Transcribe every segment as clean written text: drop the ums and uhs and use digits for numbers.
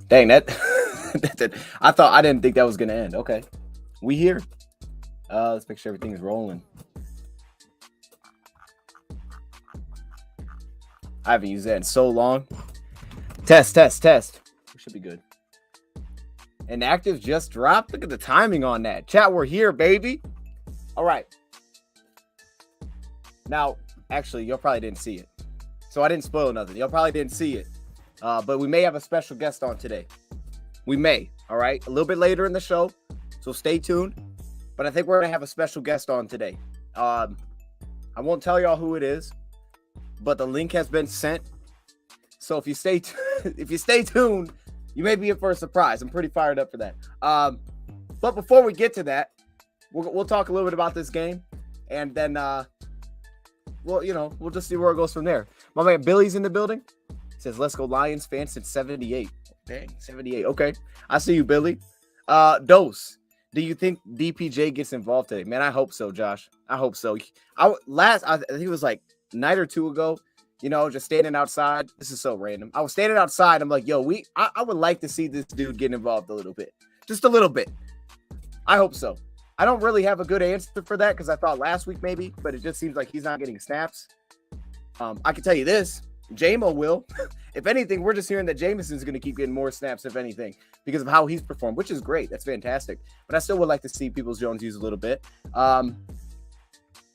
Dang, that, I didn't think that was going to end. Okay. We here. Let's make sure everything is rolling. I haven't used that in so long. Test. We should be good. Inactives just dropped. Look at the timing on that. Chat, we're here, baby. All right. Now, actually, y'all probably didn't see it. So I didn't spoil nothing. Y'all probably didn't see it. But we may have a special guest on today. We may. All right. A little bit later in the show. So stay tuned. But I think we're going to have a special guest on today. I won't tell y'all who it is, but the link has been sent. So if you stay tuned, you may be in for a surprise. I'm pretty fired up for that. But before we get to that, we'll talk a little bit about this game, and then we'll just see where it goes from there. My man Billy's in the building. He says, "Let's go Lions fans since '78." Dang, 78. Okay, I see you, Billy. Dose. Do you think DPJ gets involved today? Man, I hope so, Josh. I hope so. I think it was like a night or two ago, just standing outside. This is so random. I was standing outside. I'm like, yo, I would like to see this dude get involved a little bit. Just a little bit. I hope so. I don't really have a good answer for that because I thought last week maybe, but it just seems like he's not getting snaps. I can tell you this. J-Mo will. If anything, we're just hearing that Jameson's going to keep getting more snaps, if anything, because of how he's performed, which is great. That's fantastic. But I still would like to see Peoples-Jones use a little bit. So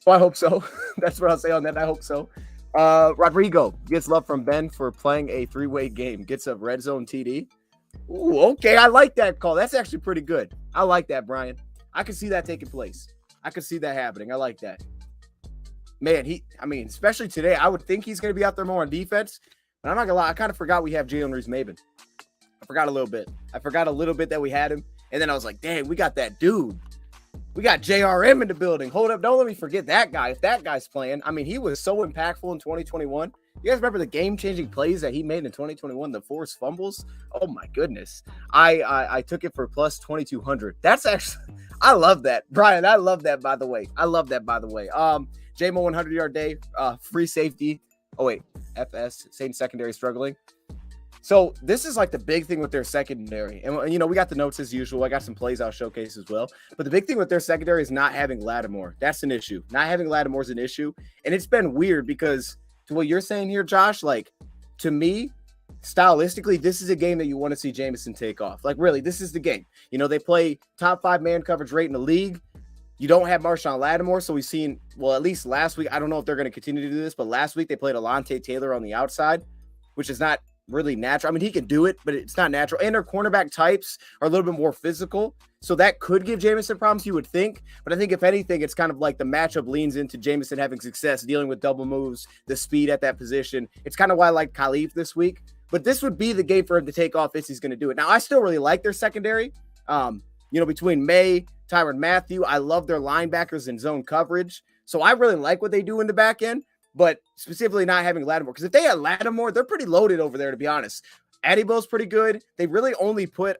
I hope so. That's what I'll say on that. I hope so. Rodrigo gets love from Ben for playing a three-way game. Gets a red zone TD. Ooh, okay. I like that call. That's actually pretty good. I like that, Brian. I can see that taking place. I can see that happening. I like that. Man, especially today, I would think he's going to be out there more on defense. But I'm not going to lie. I kind of forgot we have Jalen Reese-Maybin. I forgot a little bit. That we had him. And then I was like, dang, we got that dude. We got JRM in the building. Hold up. Don't let me forget that guy. If that guy's playing, he was so impactful in 2021. You guys remember the game-changing plays that he made in 2021, the forced fumbles? Oh, my goodness. I took it for plus 2,200. That's actually – I love that. Brian, I love that, by the way. J-Mo 100-yard day, free safety. Oh, wait, FS, Saints secondary struggling. So this is like the big thing with their secondary. And, we got the notes as usual. I got some plays I'll showcase as well. But the big thing with their secondary is not having Lattimore. That's an issue. Not having Lattimore is an issue. And it's been weird because to what you're saying here, Josh, like to me, stylistically, this is a game that you want to see Jameson take off. Like, really, this is the game. They play top 5 man coverage rate in the league. You don't have Marshawn Lattimore, so we've seen, well, at least last week, I don't know if they're going to continue to do this, but last week they played Alontae Taylor on the outside, which is not really natural. He can do it, but it's not natural. And their cornerback types are a little bit more physical, so that could give Jameson problems, you would think. But I think if anything, it's kind of like the matchup leans into Jameson having success dealing with double moves, the speed at that position. It's kind of why I like Khalif this week. But this would be the game for him to take off if he's going to do it. Now, I still really like their secondary. Between May, Tyrann Mathieu, I love their linebackers in zone coverage. So I really like what they do in the back end, but specifically not having Lattimore. Because if they had Lattimore, they're pretty loaded over there, to be honest. Adibo's pretty good. They really only put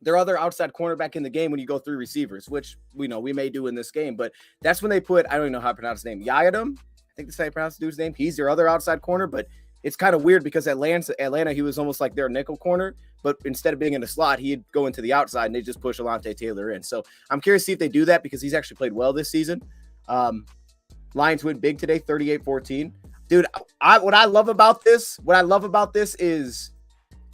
their other outside cornerback in the game when you go 3 receivers, which we know we may do in this game. But that's when they put, I don't even know how to pronounce his name, Yadam. I think that's how you pronounce the dude's name. He's their other outside corner, but it's kind of weird because Atlanta, he was almost like their nickel corner, but instead of being in the slot, he'd go into the outside and they just push Alontae Taylor in. So I'm curious to see if they do that because he's actually played well this season. Lions win big today, 38-14. Dude, what I love about this is,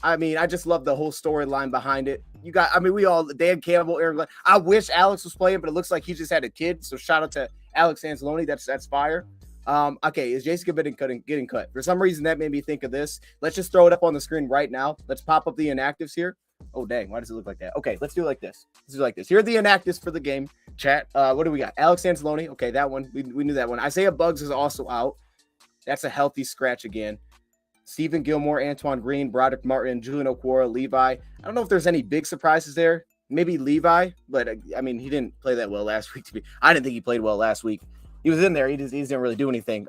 I just love the whole storyline behind it. We all, Dan Campbell, Aaron Glenn. I wish Alex was playing, but it looks like he just had a kid. So shout out to Alex Anzalone. That's fire. Okay, is Jason getting cut? For some reason, that made me think of this. Let's just throw it up on the screen right now. Let's pop up the inactives here. Oh, dang. Why does it look like that? Okay, let's do it like this. Here are the inactives for the game. Chat. What do we got? Alex Anzalone. Okay, that one. We knew that one. Isaiah Buggs is also out. That's a healthy scratch again. Stephen Gilmore, Antoine Green, Broderick Martin, Julian Okwara, Levi. I don't know if there's any big surprises there. Maybe Levi, but he didn't play that well last week. I didn't think he played well last week. He was in there. He didn't really do anything.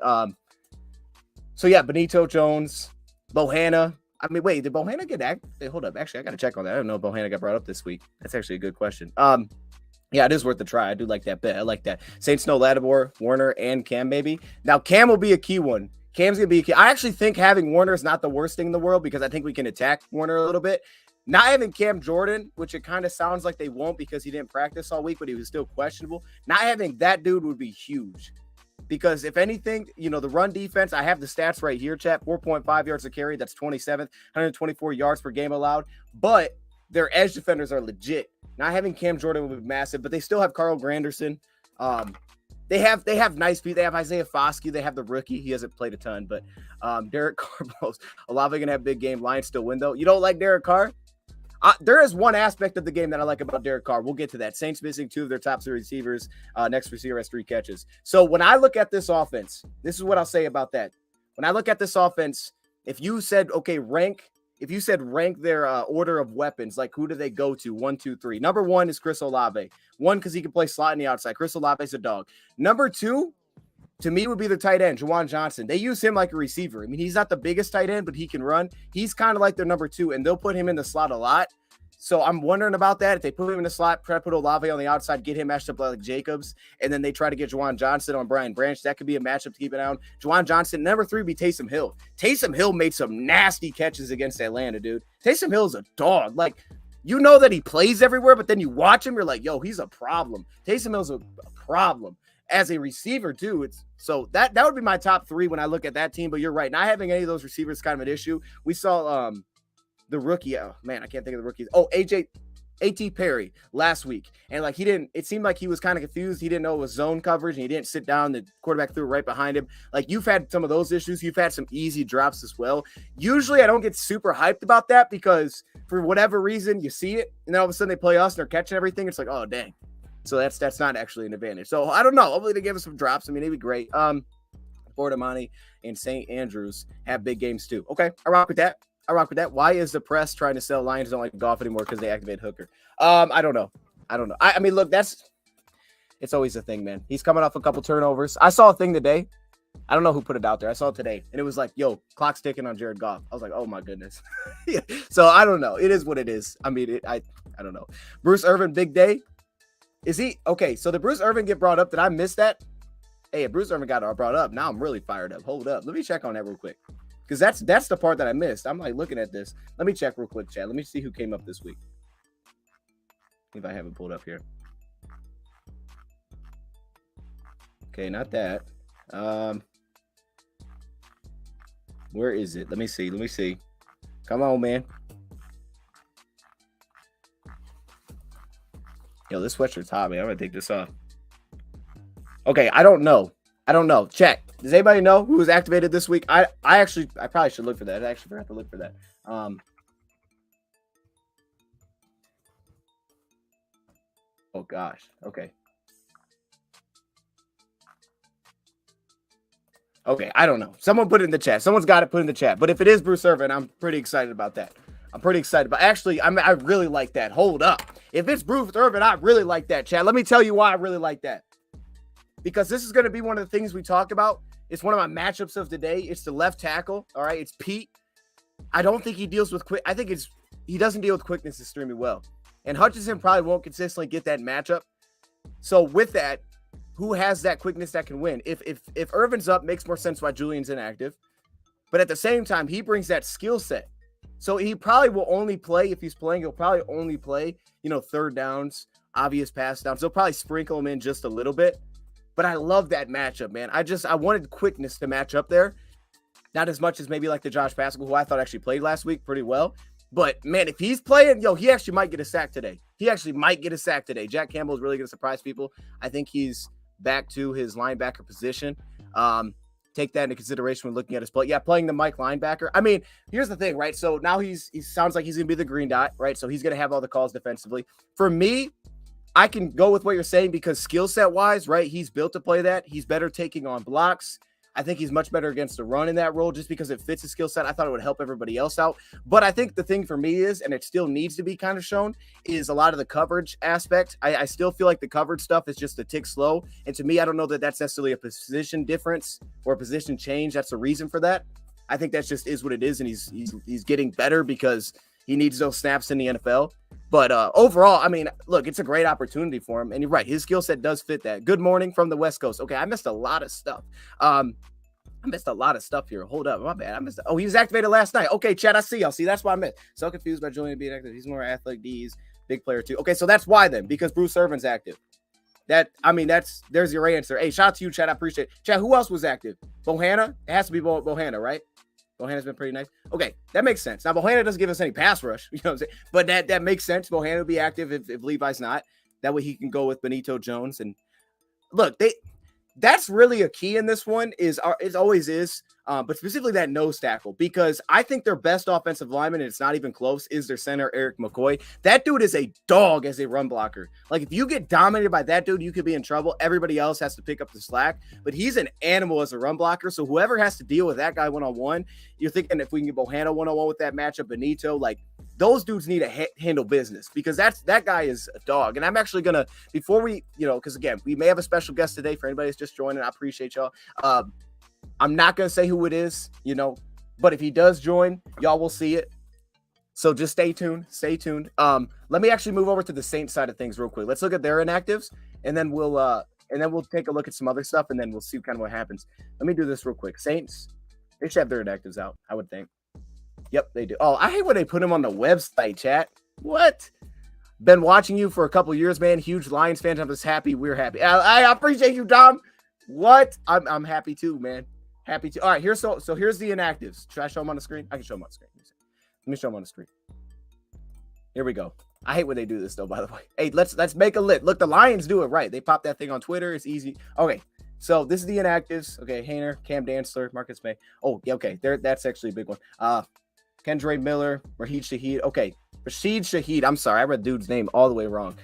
So yeah, Benito Jones, Bohanna. Did Bohanna get active? Hold up. Actually, I got to check on that. I don't know if Bohanna got brought up this week. That's actually a good question. Yeah, it is worth a try. I do like that bet. I like that. Saints know Lattimore, Warner, and Cam, maybe. Now, Cam will be a key one. Cam's going to be, I actually think having Warner is not the worst thing in the world because I think we can attack Warner a little bit. Not having Cam Jordan, which it kind of sounds like they won't because he didn't practice all week, but he was still questionable. Not having that dude would be huge. Because if anything, you know, the run defense, I have the stats right here, chat, 4.5 yards a carry. That's 27th, 124 yards per game allowed. But their edge defenders are legit. Not having Cam Jordan would be massive, but they still have Carl Granderson. They have nice people. They have Isaiah Foskey. They have the rookie. He hasn't played a ton, but Derek Carr, Olave going to have a big game. Lions still win, though. You don't like Derek Carr? There is one aspect of the game that I like about Derek Carr. We'll get to that. Saints missing 2 of their top 3 receivers. Next receiver has 3 catches. So when I look at this offense, this is what I'll say about that. When I look at this offense, if you said, okay, rank their order of weapons, like who do they go to? 1, 2, 3. Number 1 is Chris Olave. 1, because he can play slot in the outside. Chris Olave's a dog. Number 2, to me, would be their tight end, Juwan Johnson. They use him like a receiver. I mean, he's not the biggest tight end, but he can run. He's kind of like their number 2, and they'll put him in the slot a lot. So I'm wondering about that. If they put him in the slot, try to put Olave on the outside, get him matched up like Jacobs, and then they try to get Juwan Johnson on Brian Branch, that could be a matchup to keep it on. Juwan Johnson, number 3 would be Taysom Hill. Taysom Hill made some nasty catches against Atlanta, dude. Taysom Hill's a dog. Like, you know that he plays everywhere, but then you watch him, you're like, yo, he's a problem. Taysom Hill's a problem. As a receiver, too, so that would be my top 3 when I look at that team. But you're right, not having any of those receivers is kind of an issue. We saw the rookie, oh man, I can't think of the rookies. Oh, A.T. Perry last week, and like it seemed like he was kind of confused. He didn't know it was zone coverage, and he didn't sit down. The quarterback threw right behind him. Like, you've had some of those issues. You've had some easy drops as well. Usually, I don't get super hyped about that because for whatever reason, you see it, and then all of a sudden they play us and they're catching everything. It's like, oh dang. So that's not actually an advantage. So I don't know. Hopefully they give us some drops. I mean, it'd be great. Fort Amani and St. Andrews have big games too. Okay, I rock with that. Why is the press trying to sell Lions don't like golf anymore because they activate Hooker? I don't know. I mean, look, it's always a thing, man. He's coming off a couple turnovers. I saw a thing today. I don't know who put it out there. I saw it today, and it was like, yo, clock's ticking on Jared Goff. I was like, oh my goodness. Yeah. So I don't know. It is what it is. I mean, I don't know. Bruce Irvin, big day. Is he okay? So did Bruce Irvin get brought up? Did I miss that? Hey, if Bruce Irvin got brought up, now I'm really fired up. Hold up. Let me check on that real quick. Because that's the part that I missed. I'm like looking at this. Let me check real quick, chat. Let me see who came up this week. If I have it pulled up here. Okay, not that. Where is it? Let me see. Come on, man. Yo, this sweatshirt's hot, man. I'm gonna take this off. Okay, I don't know. Check. Does anybody know who was activated this week? I probably should look for that. I actually forgot to look for that. Oh gosh. Okay. Okay, I don't know. Someone put it in the chat. Someone's got it put in the chat. But if it is Bruce Irvin, I'm pretty excited about that. Actually, I really like that. Hold up. If it's Bruce Irvin, I really like that, chat. Let me tell you why I really like that. Because this is going to be one of the things we talk about. It's one of my matchups of the day. It's the left tackle. All right, it's Pete. I don't think he deals with quick. I think he doesn't deal with quickness extremely well. And Hutchinson probably won't consistently get that matchup. So with that, who has that quickness that can win? If Irvin's up, makes more sense why Julian's inactive. But at the same time, he brings that skill set. So he probably will only play, if he's playing, he'll probably only play, third downs, obvious pass downs. He'll probably sprinkle him in just a little bit. But I love that matchup, man. I wanted quickness to match up there. Not as much as maybe like the Josh Pascal, who I thought actually played last week pretty well. But, man, if he's playing, he actually might get a sack today. Jack Campbell is really going to surprise people. I think he's back to his linebacker position. Take that into consideration when looking at his play. Yeah, playing the Mike linebacker. I mean, here's the thing, right? So now he sounds like he's going to be the green dot, right? So he's going to have all the calls defensively. For me, I can go with what you're saying because skill set wise, right? He's built to play that. He's better taking on blocks. I think he's much better against the run in that role just because it fits his skill set. I thought it would help everybody else out. But I think the thing for me is, and it still needs to be kind of shown, is a lot of the coverage aspect. I still feel like the coverage stuff is just a tick slow. And to me, I don't know that that's necessarily a position difference or a position change. That's the reason for that. I think that just is what it is. And he's getting better because he needs those snaps in the NFL. But overall, I mean, look, it's a great opportunity for him. And you're right. His skill set does fit that. Good morning from the West Coast. Okay, I missed a lot of stuff. I missed a lot of stuff here. Hold up. My bad. I missed. Oh, he was activated last night. Okay, chat. I see y'all. See, that's why I missed. So confused by Julian being active. He's more athletic D's. Big player too. Okay, so that's why then, because Bruce Irvin's active. There's your answer. Hey, shout out to you, chat. I appreciate it. Chat, who else was active? Bohanna? It has to be Bohanna, right? Bohanna's been pretty nice. Okay, that makes sense. Now, Bohanna doesn't give us any pass rush. You know what I'm saying? But that makes sense. Bohanna will be active if Levi's not. That way he can go with Benito Jones. And look, that's really a key in this one it always is, but specifically that nose tackle, because I think their best offensive lineman, and it's not even close, is their center, Eric McCoy. That dude is a dog as a run blocker. Like, if you get dominated by that dude, you could be in trouble. Everybody else has to pick up the slack, but he's an animal as a run blocker. So whoever has to deal with that guy one-on-one, you're thinking if we can get Bohanna one-on-one with that matchup, Benito, like, those dudes need to handle business, because that guy is a dog. And I'm actually going to, before we, because again, we may have a special guest today for anybody that's just joining. I appreciate y'all. I'm not going to say who it is, but if he does join, y'all will see it. So just stay tuned. Stay tuned. Let me actually move over to the Saints side of things real quick. Let's look at their inactives, and then we'll take a look at some other stuff, and then we'll see kind of what happens. Let me do this real quick. Saints, they should have their inactives out, I would think. Yep, they do. Oh, I hate when they put them on the website, chat. What? Been watching you for a couple years, man. Huge Lions fans. I'm just happy. We're happy. I appreciate you, Dom. What? I'm happy too, man. Happy to. All right, here's so here's the inactives. Should I show them on the screen? I can show them on the screen. Let me show them on the screen. Here we go. I hate when they do this though, by the way. Hey, let's make a lit. Look, the Lions do it right. They pop that thing on Twitter. It's easy. Okay. So this is the inactives. Okay, Hayner, Cam Dantzler, Marcus May. Oh, yeah, okay. That's actually a big one. Kendra Miller, Rashid Shaheed. Okay, Rashid Shaheed. I'm sorry, I read dude's name all the way wrong.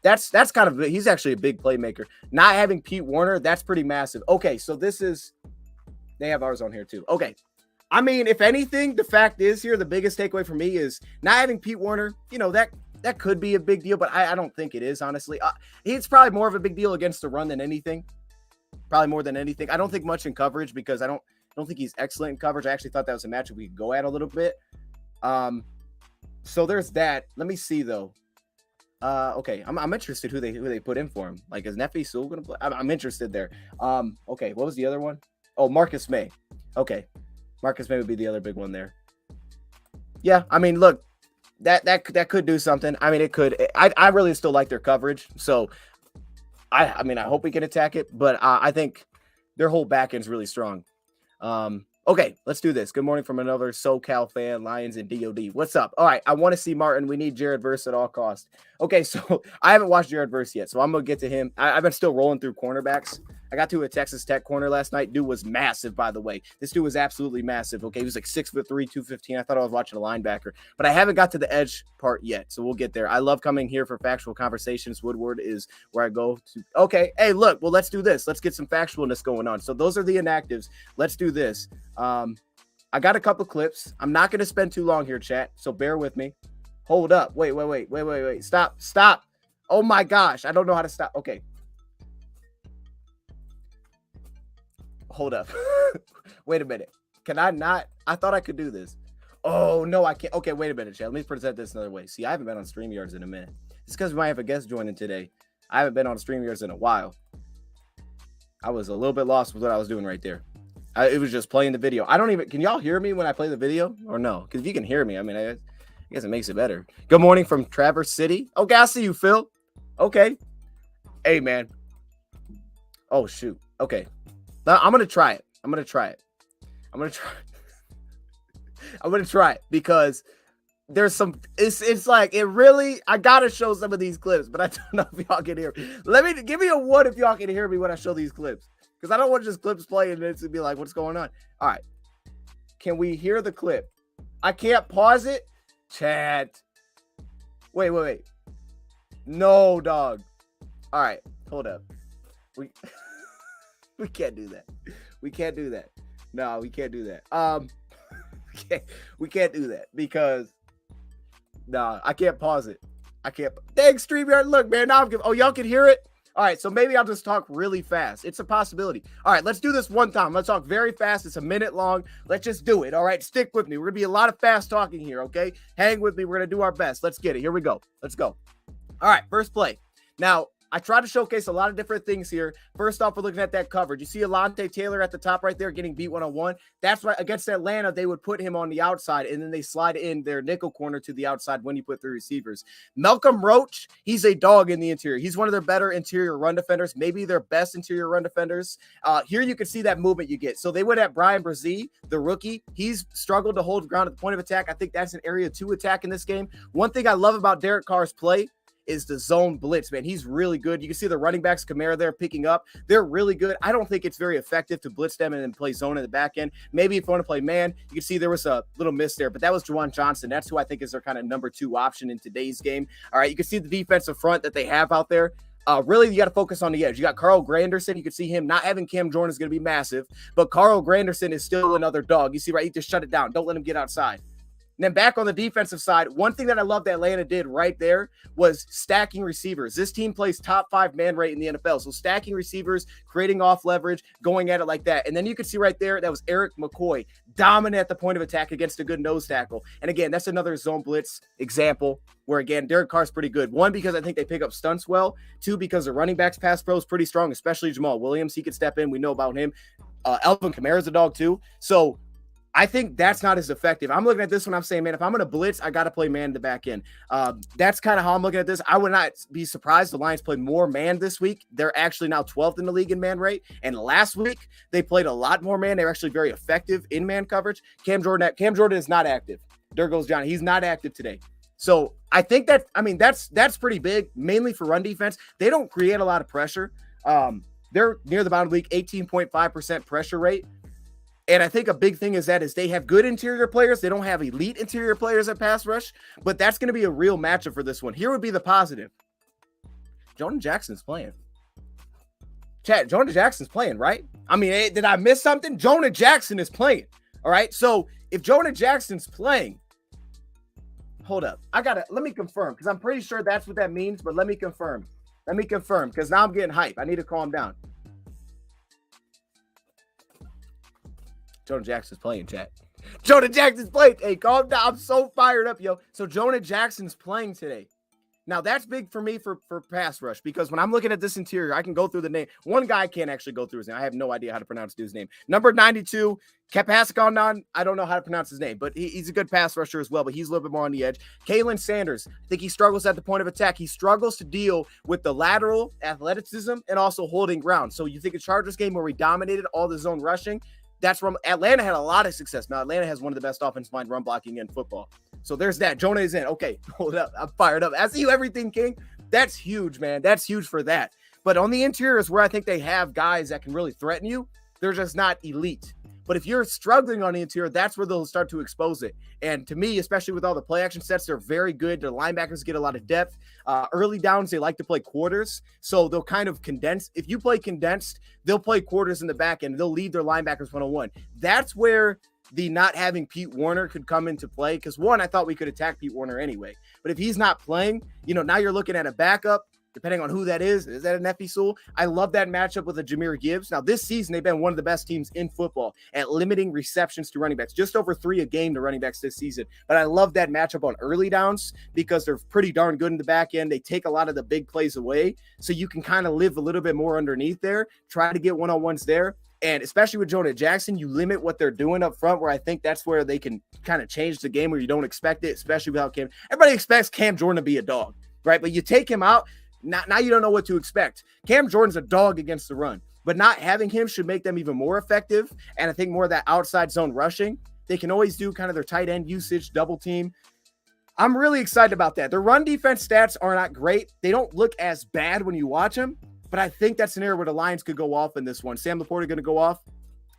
That's kind of, he's actually a big playmaker. Not having Pete Werner, that's pretty massive. Okay, so they have ours on here too. Okay, I mean, if anything, the fact is here, the biggest takeaway for me is not having Pete Werner. That could be a big deal, but I don't think it is, honestly. It's probably more of a big deal against the run than anything. Probably more than anything. I don't think much in coverage, because I don't think he's excellent in coverage. I actually thought that was a matchup we could go at a little bit. So there's that. Let me see though. Okay, I'm interested who they put in for him. Like, is Nefe Sewell gonna play? I'm interested there. Okay, what was the other one? Oh, Marcus May. Okay, Marcus May would be the other big one there. Yeah, I mean, look, that could do something. I mean, it could. I really still like their coverage. So I mean, I hope we can attack it, but I think their whole back end's really strong. Okay, let's do this. Good morning from another SoCal fan, Lions and DOD. What's up? All right, I want to see Martin. We need Jared Verse at all costs. Okay, so I haven't watched Jared Verse yet, so I'm going to get to him. I've been still rolling through cornerbacks. I got to a Texas Tech corner last night. Dude was massive, by the way. This dude was absolutely massive. Okay, he was like 6'3", 215. I thought I was watching a linebacker, but I haven't got to the edge part yet, so we'll get there. I love coming here for factual conversations. Woodward is where I go to. Okay, hey, look, well, let's do this. Let's get some factualness going on. So those are the inactives. Let's do this. I got a couple clips. I'm not going to spend too long here, chat, so bear with me. Hold up. Wait. Stop. Oh, my gosh. I don't know how to stop. Okay. Hold up. Wait a minute. Can I not? I thought I could do this. Oh, no, I can't. Okay, wait a minute, chat. Let me present this another way. See, I haven't been on StreamYards in a minute. It's because we might have a guest joining today. I haven't been on StreamYards in a while. I was a little bit lost with what I was doing right there. It was just playing the video. Can y'all hear me when I play the video or no? Because if you can hear me, I mean, I guess it makes it better. Good morning from Traverse City. Okay, I see you, Phil. Okay. Hey, man. Oh, shoot. Okay. Now, I'm going to try it. I'm going to try it because there's some, it's like, it really, I got to show some of these clips, but I don't know if y'all can hear me. Give me a 1 if y'all can hear me when I show these clips. Because I don't want just clips playing and it's to be like, what's going on? All right. Can we hear the clip? I can't pause it. Chat. Wait. No, dog. All right. Hold up. We can't do that. We can't do that. No, we can't do that. We can't do that because I can't pause it. I can't. Thanks, StreamYard. Look, man. Now y'all can hear it. All right, so maybe I'll just talk really fast. It's a possibility. All right, let's do this one time. Let's talk very fast. It's a minute long. Let's just do it. All right, stick with me. We're going to be a lot of fast talking here, okay? Hang with me. We're going to do our best. Let's get it. Here we go. Let's go. All right, first play. Now, I try to showcase a lot of different things here. First off, we're looking at that coverage. You see Alante Taylor at the top right there getting beat one-on-one. That's why against Atlanta, they would put him on the outside, and then they slide in their nickel corner to the outside when you put three receivers. Malcolm Roach, he's a dog in the interior. He's one of their better interior run defenders, maybe their best interior run defenders. Here you can see that movement you get. So they went at Brian Brzee, the rookie. He's struggled to hold ground at the point of attack. I think that's an area to attack in this game. One thing I love about Derek Carr's play is the zone blitz, man. He's really good. You can see the running backs, Kamara there picking up. They're really good. I don't think it's very effective to blitz them and then play zone in the back end. Maybe if you want to play man, you can see there was a little miss there, but that was Juwan Johnson. That's who I think is their kind of number 2 option in today's game. All right, you can see the defensive front that they have out there. Really, you got to focus on the edge. You got Carl Granderson. You can see him not having Cam Jordan is going to be massive, but Carl Granderson is still another dog. You see, right? You just shut it down. Don't let him get outside. And then back on the defensive side, one thing that I love that Atlanta did right there was stacking receivers. This team plays top 5 man rate in the NFL. So stacking receivers, creating off leverage, going at it like that. And then you can see right there, that was Eric McCoy, dominant at the point of attack against a good nose tackle. And again, that's another zone blitz example where, again, Derek Carr's pretty good. 1, because I think they pick up stunts well. 2, because the running backs pass pro is pretty strong, especially Jamal Williams. He could step in. We know about him. Alvin Kamara's a dog too. So I think that's not as effective. I'm looking at this one. I'm saying, man, if I'm going to blitz, I got to play man in the back end. That's kind of how I'm looking at this. I would not be surprised the Lions play more man this week. They're actually now 12th in the league in man rate. And last week, they played a lot more man. They're actually very effective in man coverage. Cam Jordan is not active. There goes Johnny. He's not active today. So I think that's pretty big, mainly for run defense. They don't create a lot of pressure. They're near the bottom of the league, 18.5% pressure rate. And I think a big thing is they have good interior players. They don't have elite interior players at pass rush, but that's going to be a real matchup for this one. Here would be the positive. Jonah Jackson's playing. Chat, Jonah Jackson's playing, right? I mean, did I miss something? Jonah Jackson is playing. All right. So if Jonah Jackson's playing, hold up. Let me confirm, because I'm pretty sure that's what that means, but let me confirm. Because now I'm getting hype. I need to calm down. Jonah Jackson's playing, chat. Jonah Jackson's playing. Hey, calm down. I'm so fired up, yo. So Jonah Jackson's playing today. Now, that's big for me for pass rush, because when I'm looking at this interior, I can go through the name. One guy can't actually go through his name. I have no idea how to pronounce dude's name. Number 92, Kapasikanan. I don't know how to pronounce his name, but he's a good pass rusher as well, but he's a little bit more on the edge. Kalen Sanders, I think he struggles at the point of attack. He struggles to deal with the lateral athleticism and also holding ground. So you think a Chargers game where we dominated all the zone rushing, that's from Atlanta had a lot of success. Now, Atlanta has one of the best offensive line run blocking in football. So there's that. Jonah is in. Okay, hold up. I'm fired up. I see you, everything, King. That's huge, man. That's huge for that. But on the interior is where I think they have guys that can really threaten you. They're just not elite. But if you're struggling on the interior, that's where they'll start to expose it. And to me, especially with all the play action sets, they're very good. The linebackers get a lot of depth. Early downs, they like to play quarters. So they'll kind of condense. If you play condensed, they'll play quarters in the back end. They'll leave their linebackers one-on-one. That's where the not having Pete Werner could come into play. Because one, I thought we could attack Pete Werner anyway. But if he's not playing, now you're looking at a backup. Depending on who that is that an Effie Sewell? I love that matchup with a Jahmyr Gibbs. Now, this season, they've been one of the best teams in football at limiting receptions to running backs, just over 3 a game to running backs this season. But I love that matchup on early downs because they're pretty darn good in the back end. They take a lot of the big plays away, so you can kind of live a little bit more underneath there, try to get one-on-ones there. And especially with Jonah Jackson, you limit what they're doing up front, where I think that's where they can kind of change the game where you don't expect it, especially without Cam. Everybody expects Cam Jordan to be a dog, right? But you take him out, now you don't know what to expect. Cam Jordan's a dog against the run, but not having him should make them even more effective. And I think more of that outside zone rushing. They can always do kind of their tight end usage, double team. I'm really excited about that. Their run defense stats are not great. They don't look as bad when you watch them, but I think that's an area where the Lions could go off in this one. Sam Laporta going to go off.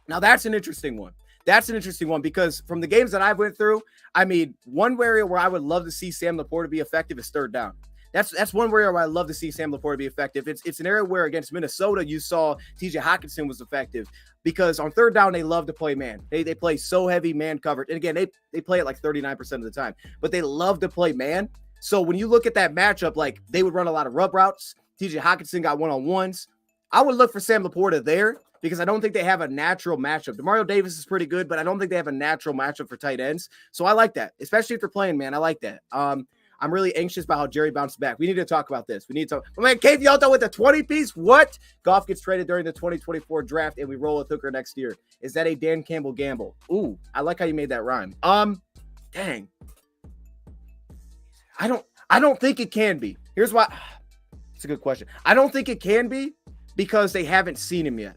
Now that's an interesting one. Because from the games that I went through, I mean, one area where I would love to see Sam Laporta be effective is third down. That's one area where I love to see Sam Laporta be effective. It's an area where against Minnesota you saw TJ Hockenson was effective because on third down they love to play man. They play so heavy man coverage. And again, they play it like 39% of the time, but they love to play man. So when you look at that matchup, like they would run a lot of rub routes. TJ Hockenson got one-on-ones. I would look for Sam Laporta there because I don't think they have a natural matchup. DeMario Davis is pretty good, but I don't think they have a natural matchup for tight ends. So I like that, especially if they're playing man. I like that. I'm really anxious about how Jerry bounced back. We need to talk about this. We need to talk. Oh, man, Cave Yalta with the 20-piece. What? Goff gets traded during the 2024 draft, and we roll with Hooker next year. Is that a Dan Campbell gamble? Ooh, I like how you made that rhyme. Dang. I don't think it can be. Here's why. It's a good question. I don't think it can be because they haven't seen him yet.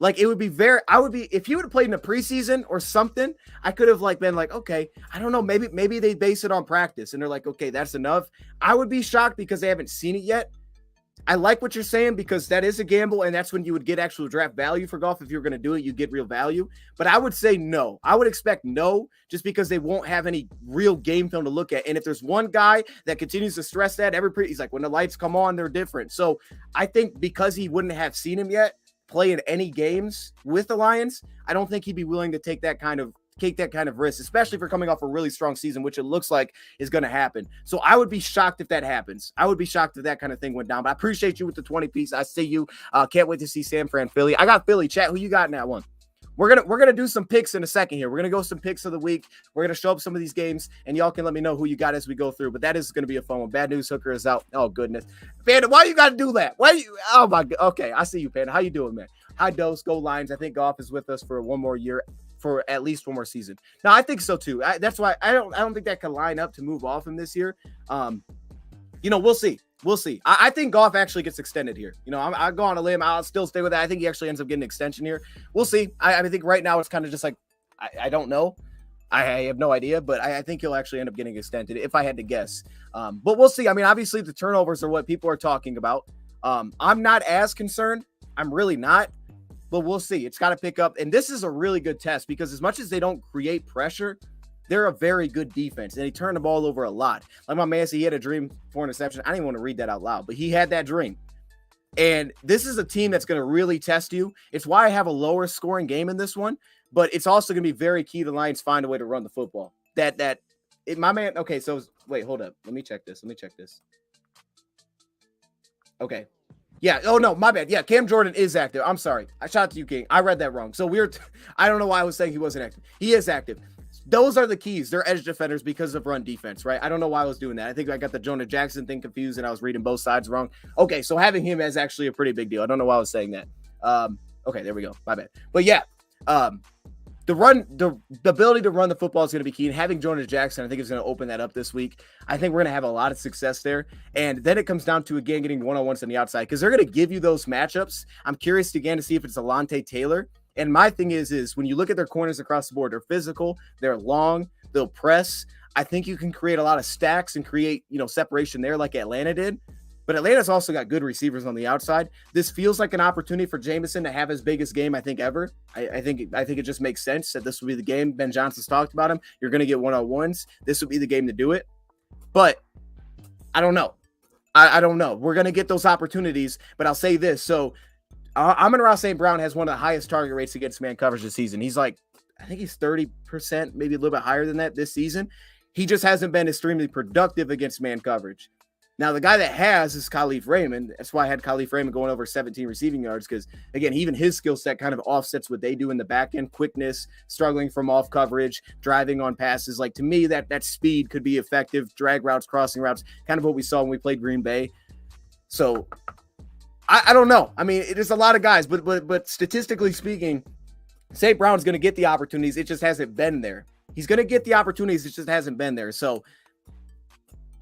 Like, it would be if he would have played in the preseason or something, I could have been like, okay, I don't know. Maybe they base it on practice and they're like, okay, that's enough. I would be shocked because they haven't seen it yet. I like what you're saying because that is a gamble, and that's when you would get actual draft value for Goff. If you're going to do it, you get real value. But I would say no. I would expect no, just because they won't have any real game film to look at. And if there's one guy that continues to stress that, he's like, when the lights come on, they're different. So I think because he wouldn't have seen him yet play in any games with the Lions, I don't think he'd be willing to take that kind of risk, especially for coming off a really strong season, which it looks like is going to happen. So I would be shocked if that happens. I would be shocked if that kind of thing went down. But I appreciate you with the 20-piece. I see you. Can't wait to see San Fran Philly. I got Philly. Chat, who you got in that one? We're gonna do some picks in a second here. We're gonna go some picks of the week. We're gonna show up some of these games, and y'all can let me know who you got as we go through. But that is gonna be a fun one. Bad news, Hooker is out. Oh goodness, Panda, why you gotta do that? Why you? Oh my God. Okay, I see you, Panda. How you doing, man? High dose, go Lions. I think Goff is with us for one more year, for at least one more season. No, I think so too. That's why I don't think that can line up to move off him this year. We'll see. We'll see. I think Goff actually gets extended here. I go on a limb. I'll still stay with that. I think he actually ends up getting an extension here. We'll see. I think right now it's kind of just like, I don't know. I have no idea, but I think he'll actually end up getting extended if I had to guess. But we'll see. I mean, obviously the turnovers are what people are talking about. I'm not as concerned. I'm really not. But we'll see. It's got to pick up. And this is a really good test because as much as they don't create pressure, they're a very good defense. And they turn the ball over a lot. Like my man said, he had a dream for interception. I didn't want to read that out loud, but he had that dream. And this is a team that's going to really test you. It's why I have a lower scoring game in this one. But it's also going to be very key the Lions find a way to run the football. My man. Okay, so wait, hold up. Let me check this. Okay. Yeah. Oh, no, my bad. Yeah, Cam Jordan is active. I'm sorry. I shot to you, King. I read that wrong. So I don't know why I was saying he wasn't active. He is active. Those are the keys. They're edge defenders because of run defense, right? I don't know why I was doing that. I think I got the Jonah Jackson thing confused and I was reading both sides wrong. Okay, so having him is actually a pretty big deal. I don't know why I was saying that. Okay, there we go. My bad. But yeah, the ability to run the football is going to be key. And having Jonah Jackson, I think, is going to open that up this week. I think we're going to have a lot of success there. And then it comes down to, again, getting one-on-ones on the outside because they're going to give you those matchups. I'm curious, again, to see if it's Alontae Taylor. And my thing is when you look at their corners across the board, they're physical, they're long, they'll press. I think you can create a lot of stacks and create, separation there like Atlanta did. But Atlanta's also got good receivers on the outside. This feels like an opportunity for Jameson to have his biggest game, I think, ever. I think it just makes sense that this would be the game. Ben Johnson's talked about him. You're going to get one-on-ones. This would be the game to do it. But I don't know. I don't know. We're going to get those opportunities, but I'll say this. So Amon-Ra St. Brown has one of the highest target rates against man coverage this season. He's I think he's 30%, maybe a little bit higher than that this season. He just hasn't been extremely productive against man coverage. Now, the guy that has is Khalif Raymond. That's why I had Khalif Raymond going over 17 receiving yards because, again, even his skill set kind of offsets what they do in the back end. Quickness, struggling from off coverage, driving on passes. Like, to me, that speed could be effective. Drag routes, crossing routes, kind of what we saw when we played Green Bay. So, I don't know. I mean, there's a lot of guys, but statistically speaking, St. Brown's going to get the opportunities. It just hasn't been there. He's going to get the opportunities. It just hasn't been there. So,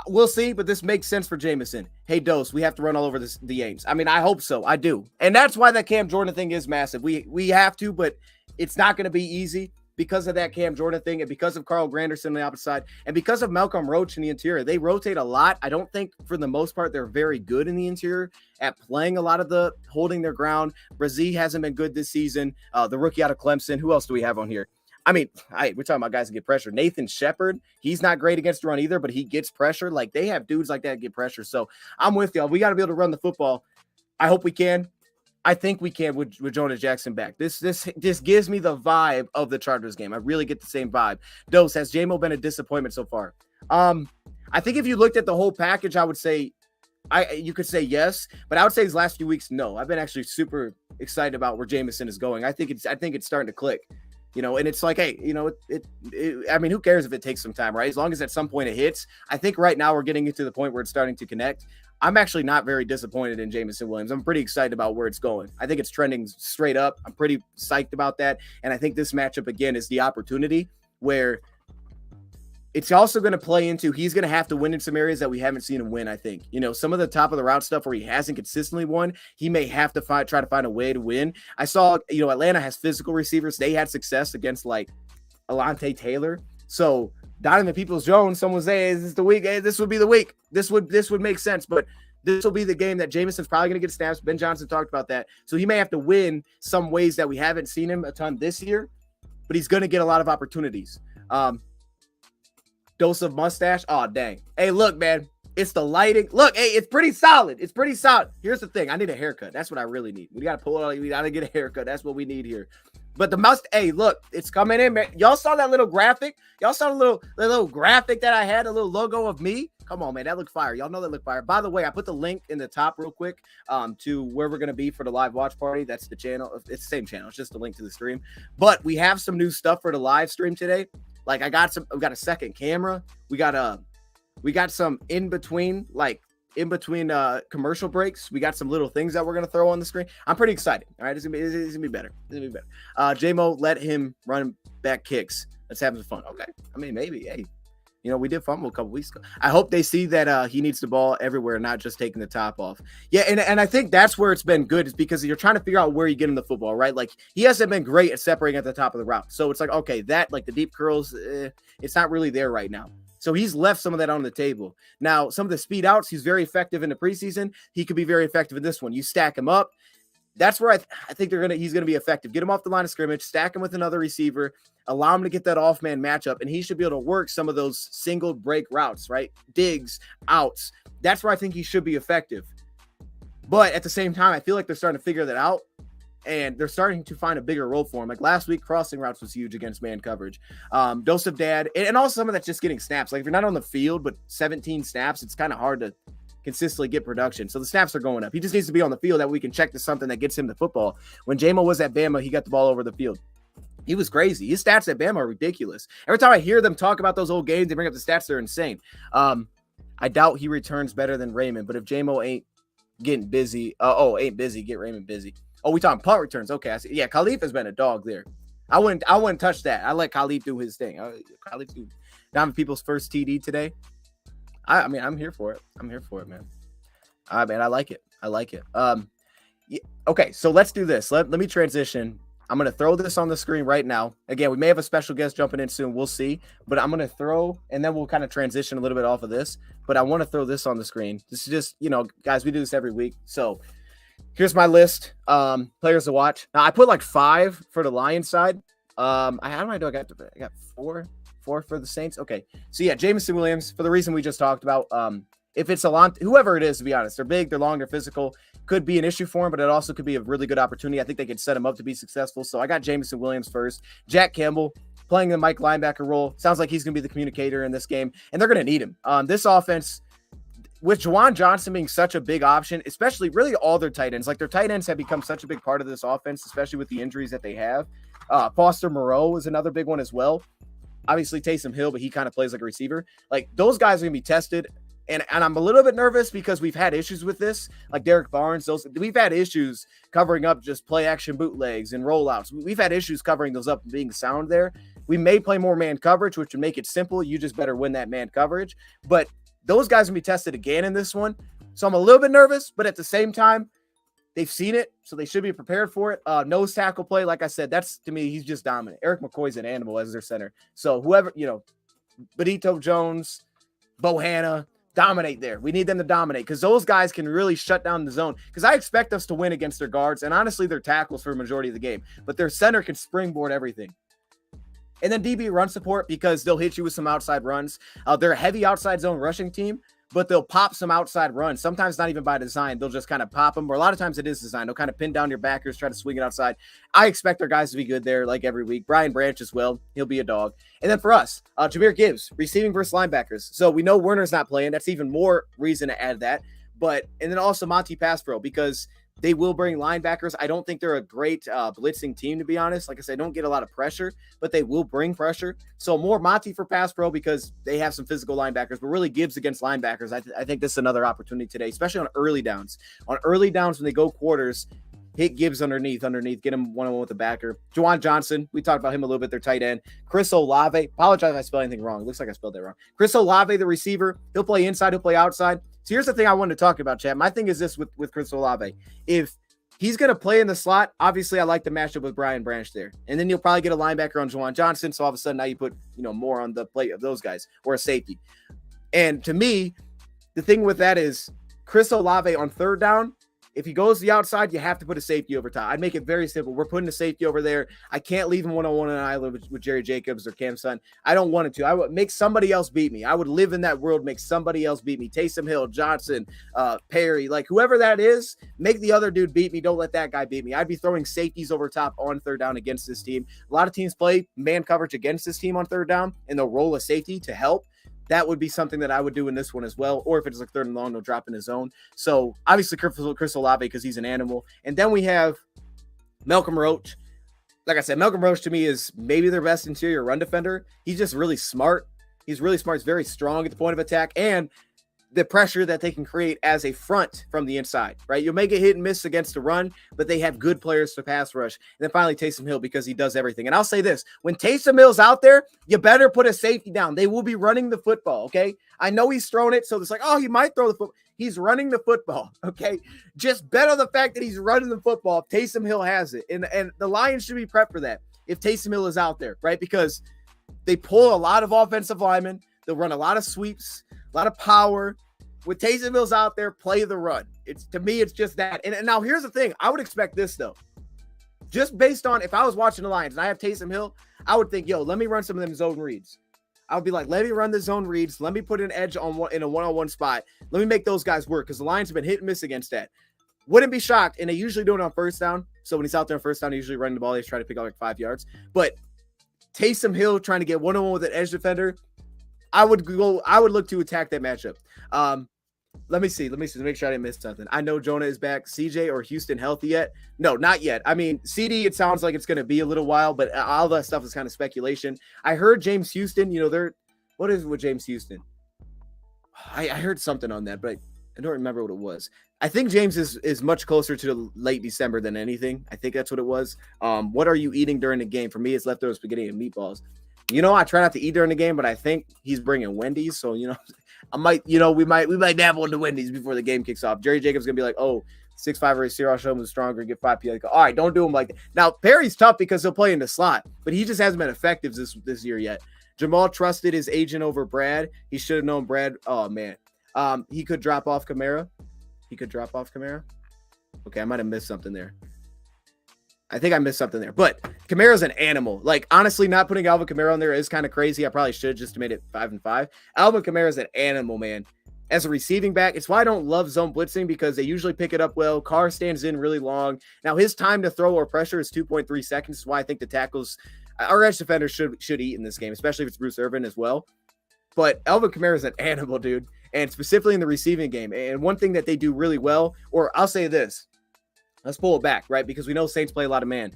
we'll see, but this makes sense for Jameson. Hey, Dose, we have to run all over the Ames. I mean, I hope so. I do. And that's why that Cam Jordan thing is massive. We have to, but it's not going to be easy because of that Cam Jordan thing and because of Carl Granderson on the opposite side and because of Malcolm Roach in the interior. They rotate a lot. I don't think, for the most part, they're very good in the interior at playing a lot of the holding their ground. Brazil hasn't been good this season. The rookie out of Clemson. Who else do we have on here? I mean, we're talking about guys that get pressure. Nathan Shepard, he's not great against the run either, but he gets pressure. Like, they have dudes like that get pressure. So I'm with y'all. We got to be able to run the football. I hope we can. I think we can with Jonah Jackson back. This gives me the vibe of the Chargers game. I really get the same vibe. Dose, has J-Mo been a disappointment so far? I think if you looked at the whole package, I would say you could say yes, but I would say these last few weeks, no. I've been actually super excited about where Jameson is going. I think it's starting to click. And it's like, hey, I mean, who cares if it takes some time, right? As long as at some point it hits. I think right now we're getting to the point where it's starting to connect. I'm actually not very disappointed in Jameson Williams. I'm pretty excited about where it's going. I think it's trending straight up. I'm pretty psyched about that. And I think this matchup, again, is the opportunity where it's also going to play into, he's going to have to win in some areas that we haven't seen him win, I think. Some of the top of the route stuff where he hasn't consistently won, he may have to try to find a way to win. I saw, Atlanta has physical receivers. They had success against like Alante Taylor. So Donovan Peoples-Jones, someone say, is this the week? Hey, this would be the week. This would make sense. But this will be the game that Jameson's probably going to get snaps. Ben Johnson talked about that. So he may have to win some ways that we haven't seen him a ton this year, but he's going to get a lot of opportunities. Dose of mustache. Oh, dang. Hey, look, man. It's the lighting. Look, hey, it's pretty solid. It's pretty solid. Here's the thing. I need a haircut. That's what I really need. We got to pull it out. We got to get a haircut. That's what we need here. But the hey, look, it's coming in, man. Y'all saw that little graphic? Y'all saw the little graphic that I had, a little logo of me? Come on, man. That looked fire. Y'all know that looked fire. By the way, I put the link in the top real quick to where we're going to be for the live watch party. That's the channel. It's the same channel. It's just a link to the stream. But we have some new stuff for the live stream today. Like we got a second camera. We got some in between commercial breaks. We got some little things that we're gonna throw on the screen. I'm pretty excited. All right, it's gonna be better. J-Mo, let him run back kicks. Let's have some fun. Okay. I mean, maybe. Hey, we did fumble a couple weeks ago. I hope they see that he needs the ball everywhere, not just taking the top off. Yeah, and I think that's where it's been good, is because you're trying to figure out where you get him the football, right? Like, he hasn't been great at separating at the top of the route. So it's like, okay, that, like the deep curls, it's not really there right now. So he's left some of that on the table. Now, some of the speed outs, he's very effective in the preseason. He could be very effective in this one. You stack him up. That's where I think he's going to be effective. Get him off the line of scrimmage, stack him with another receiver, allow him to get that off-man matchup, and he should be able to work some of those single break routes, right? Digs, outs. That's where I think he should be effective. But at the same time, I feel like they're starting to figure that out, and they're starting to find a bigger role for him. Like last week, crossing routes was huge against man coverage. Dose of Dad, and also some of that's just getting snaps. Like if you're not on the field, but 17 snaps, it's kind of hard to consistently get production. So the snaps are going up. He just needs to be on the field that we can check to something that gets him the football. When J-Mo was at Bama, he got the ball over the field. He was crazy. His stats at Bama are ridiculous. Every time I hear them talk about those old games, they bring up the stats. They're insane. I doubt he returns better than Raymond, but if J-Mo ain't getting busy, get Raymond busy. Oh, we talking punt returns. Okay, I see. Yeah, Khalif has been a dog there. I wouldn't touch that. I let Khalif do his thing. Khalif do Donovan Peoples' first TD today. I mean, I'm here for it. I'm here for it, man. Man, I like it. Yeah, okay, so let's do this. Let me transition. I'm going to throw this on the screen right now. Again, we may have a special guest jumping in soon. We'll see. But I'm going to throw, and then we'll kind of transition a little bit off of this. But I want to throw this on the screen. This is just, guys, we do this every week. So here's my list. Players to watch. Now, I put like 5 for the Lions side. How many do I got? I got 4 for the Saints. Okay. So yeah, Jameson Williams, for the reason we just talked about. If it's whoever it is, to be honest, they're big, they're long, they're physical, could be an issue for him, but it also could be a really good opportunity. I think they could set him up to be successful. So I got Jameson Williams first. Jack Campbell playing the Mike linebacker role. Sounds like he's going to be the communicator in this game, and they're going to need him. This offense, with Juwan Johnson being such a big option, especially really all their tight ends, like their tight ends have become such a big part of this offense, especially with the injuries that they have. Foster Moreau is another big one as well. Obviously Taysom Hill, but he kind of plays like a receiver. Like those guys are going to be tested. And I'm a little bit nervous because we've had issues with this, like Derek Barnes. We've had issues covering up just play action bootlegs and rollouts. We've had issues covering those up and being sound there. We may play more man coverage, which would make it simple. You just better win that man coverage. But those guys will be tested again in this one. So I'm a little bit nervous, but at the same time, they've seen it, so they should be prepared for it. Nose tackle play, like I said, that's, to me, he's just dominant. Eric McCoy's an animal as their center. So whoever, Benito Jones, Bohanna, dominate there. We need them to dominate because those guys can really shut down the zone, because I expect us to win against their guards and honestly their tackles for a majority of the game, but their center can springboard everything. And then DB run support, because they'll hit you with some outside runs. They're a heavy outside zone rushing team, but they'll pop some outside runs. Sometimes not even by design. They'll just kind of pop them, or a lot of times it is designed. They'll kind of pin down your backers, try to swing it outside. I expect our guys to be good there like every week. Brian Branch as well. He'll be a dog. And then for us, Jahmyr Gibbs, receiving versus linebackers. So we know Werner's not playing. That's even more reason to add that. And then also Monty Pass Pro, because They will bring linebackers. I don't think they're a great blitzing team, to be honest. Like I said, don't get a lot of pressure, but they will bring pressure. So more Monty for pass pro because they have some physical linebackers, but really Gibbs against linebackers. I think this is another opportunity today, especially on early downs. On early downs when they go quarters, hit Gibbs underneath, get him one-on-one with the backer. Juwan Johnson, we talked about him a little bit, their tight end. Chris Olave, apologize if I spelled anything wrong. It looks like I spelled that wrong. Chris Olave, the receiver, he'll play inside, he'll play outside. So here's the thing I wanted to talk about, Chad. My thing is this with Chris Olave. If he's going to play in the slot, obviously I like the matchup with Brian Branch there. And then you'll probably get a linebacker on Juwan Johnson, so all of a sudden now you put more on the plate of those guys, or a safety. And to me, the thing with that is Chris Olave on third down, if he goes to the outside, you have to put a safety over top. I'd make it very simple. We're putting a safety over there. I can't leave him one-on-one on an island with Jerry Jacobs or Cam Sutton. I don't want it to. I would make somebody else beat me. I would live in that world, make somebody else beat me. Taysom Hill, Johnson, Perry, like whoever that is, make the other dude beat me. Don't let that guy beat me. I'd be throwing safeties over top on third down against this team. A lot of teams play man coverage against this team on third down, and they'll roll a safety to help. That would be something that I would do in this one as well. Or if it's like third and long, they'll drop in his zone. So obviously Chris Olave because he's an animal. And then we have Malcolm Roach. Like I said, Malcolm Roach to me is maybe their best interior run defender. He's just really smart. He's really smart. He's very strong at the point of attack. And the pressure that they can create as a front from the inside, right? You'll make it hit and miss against the run, but they have good players to pass rush. And then finally, Taysom Hill, because he does everything. And I'll say this, when Taysom Hill's out there, you better put a safety down. They will be running the football, okay? I know he's thrown it, so it's like, oh, he might throw the football. He's running the football, okay? Just bet on the fact that he's running the football if Taysom Hill has it. And the Lions should be prepped for that if Taysom Hill is out there, right? Because they pull a lot of offensive linemen. They'll run a lot of sweeps, a lot of power. With Taysom Hill's out there, play the run. To me, it's just that. And now here's the thing. I would expect this, though. Just based on if I was watching the Lions and I have Taysom Hill, I would think, let me run some of them zone reads. I would be like, let me run the zone reads. Let me put an edge in a one-on-one spot. Let me make those guys work because the Lions have been hit and miss against that. Wouldn't be shocked. And they usually do it on first down. So when he's out there on first down, he's usually running the ball. They try to pick up like 5 yards. But Taysom Hill trying to get one-on-one with an edge defender, I would look to attack that matchup. Let me see. Let me make sure I didn't miss something. I know Jonah is back. CJ or Houston healthy yet? No, not yet. I mean, CD, it sounds like it's going to be a little while, but all that stuff is kind of speculation. I heard James Houston, what is with James Houston? I heard something on that, but I don't remember what it was. I think James is much closer to late December than anything. I think that's what it was. What are you eating during the game? For me, it's leftover spaghetti and meatballs. I try not to eat during the game, but I think he's bringing Wendy's. So, I might, we might dabble into Wendy's before the game kicks off. Jerry Jacobs going to be like, 6'5" receiver, I'll show him who's stronger and get 5 PA. All right, don't do him like that. Now, Perry's tough because he'll play in the slot, but he just hasn't been effective this year yet. Jamal trusted his agent over Brad. He should have known Brad. Oh, man. He could drop off Kamara. Okay, I might have missed something there. I think I missed something there, but Kamara's an animal. Like, honestly, not putting Alvin Kamara on there is kind of crazy. I probably should just to made it 5-5. Alvin Kamara's an animal, man. As a receiving back, it's why I don't love zone blitzing because they usually pick it up well. Carr stands in really long. Now, his time to throw or pressure is 2.3 seconds. That's why I think the tackles, our edge defenders should eat in this game, especially if it's Bruce Irvin as well. But Alvin Kamara is an animal, dude, and specifically in the receiving game. And one thing that they do really well, or I'll say this, let's pull it back, right? Because we know Saints play a lot of man.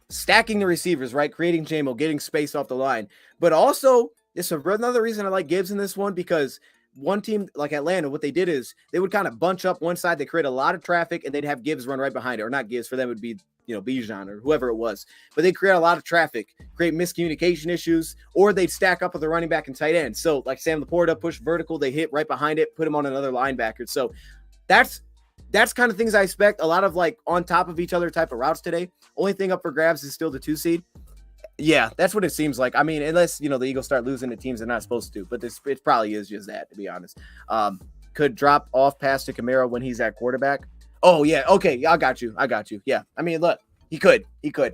Stacking the receivers, right? Creating JMO, getting space off the line. But also, it's another reason I like Gibbs in this one because one team like Atlanta, what they did is they would kind of bunch up one side. They create a lot of traffic and they'd have Gibbs run right behind it. Or not Gibbs, for them it would be, Bijan or whoever it was. But they create a lot of traffic, create miscommunication issues, or they'd stack up with the running back and tight end. So like Sam Laporta, push vertical, they hit right behind it, put him on another linebacker. So that's kind of things I expect. A lot of like on top of each other type of routes today. Only thing up for grabs is still the 2 seed. Yeah, that's what it seems like. I mean, unless, the Eagles start losing to teams they're not supposed to, but it probably is just that, to be honest. Could drop off pass to Kamara when he's at quarterback. Oh, yeah. Okay. I got you. Yeah. I mean, look, he could.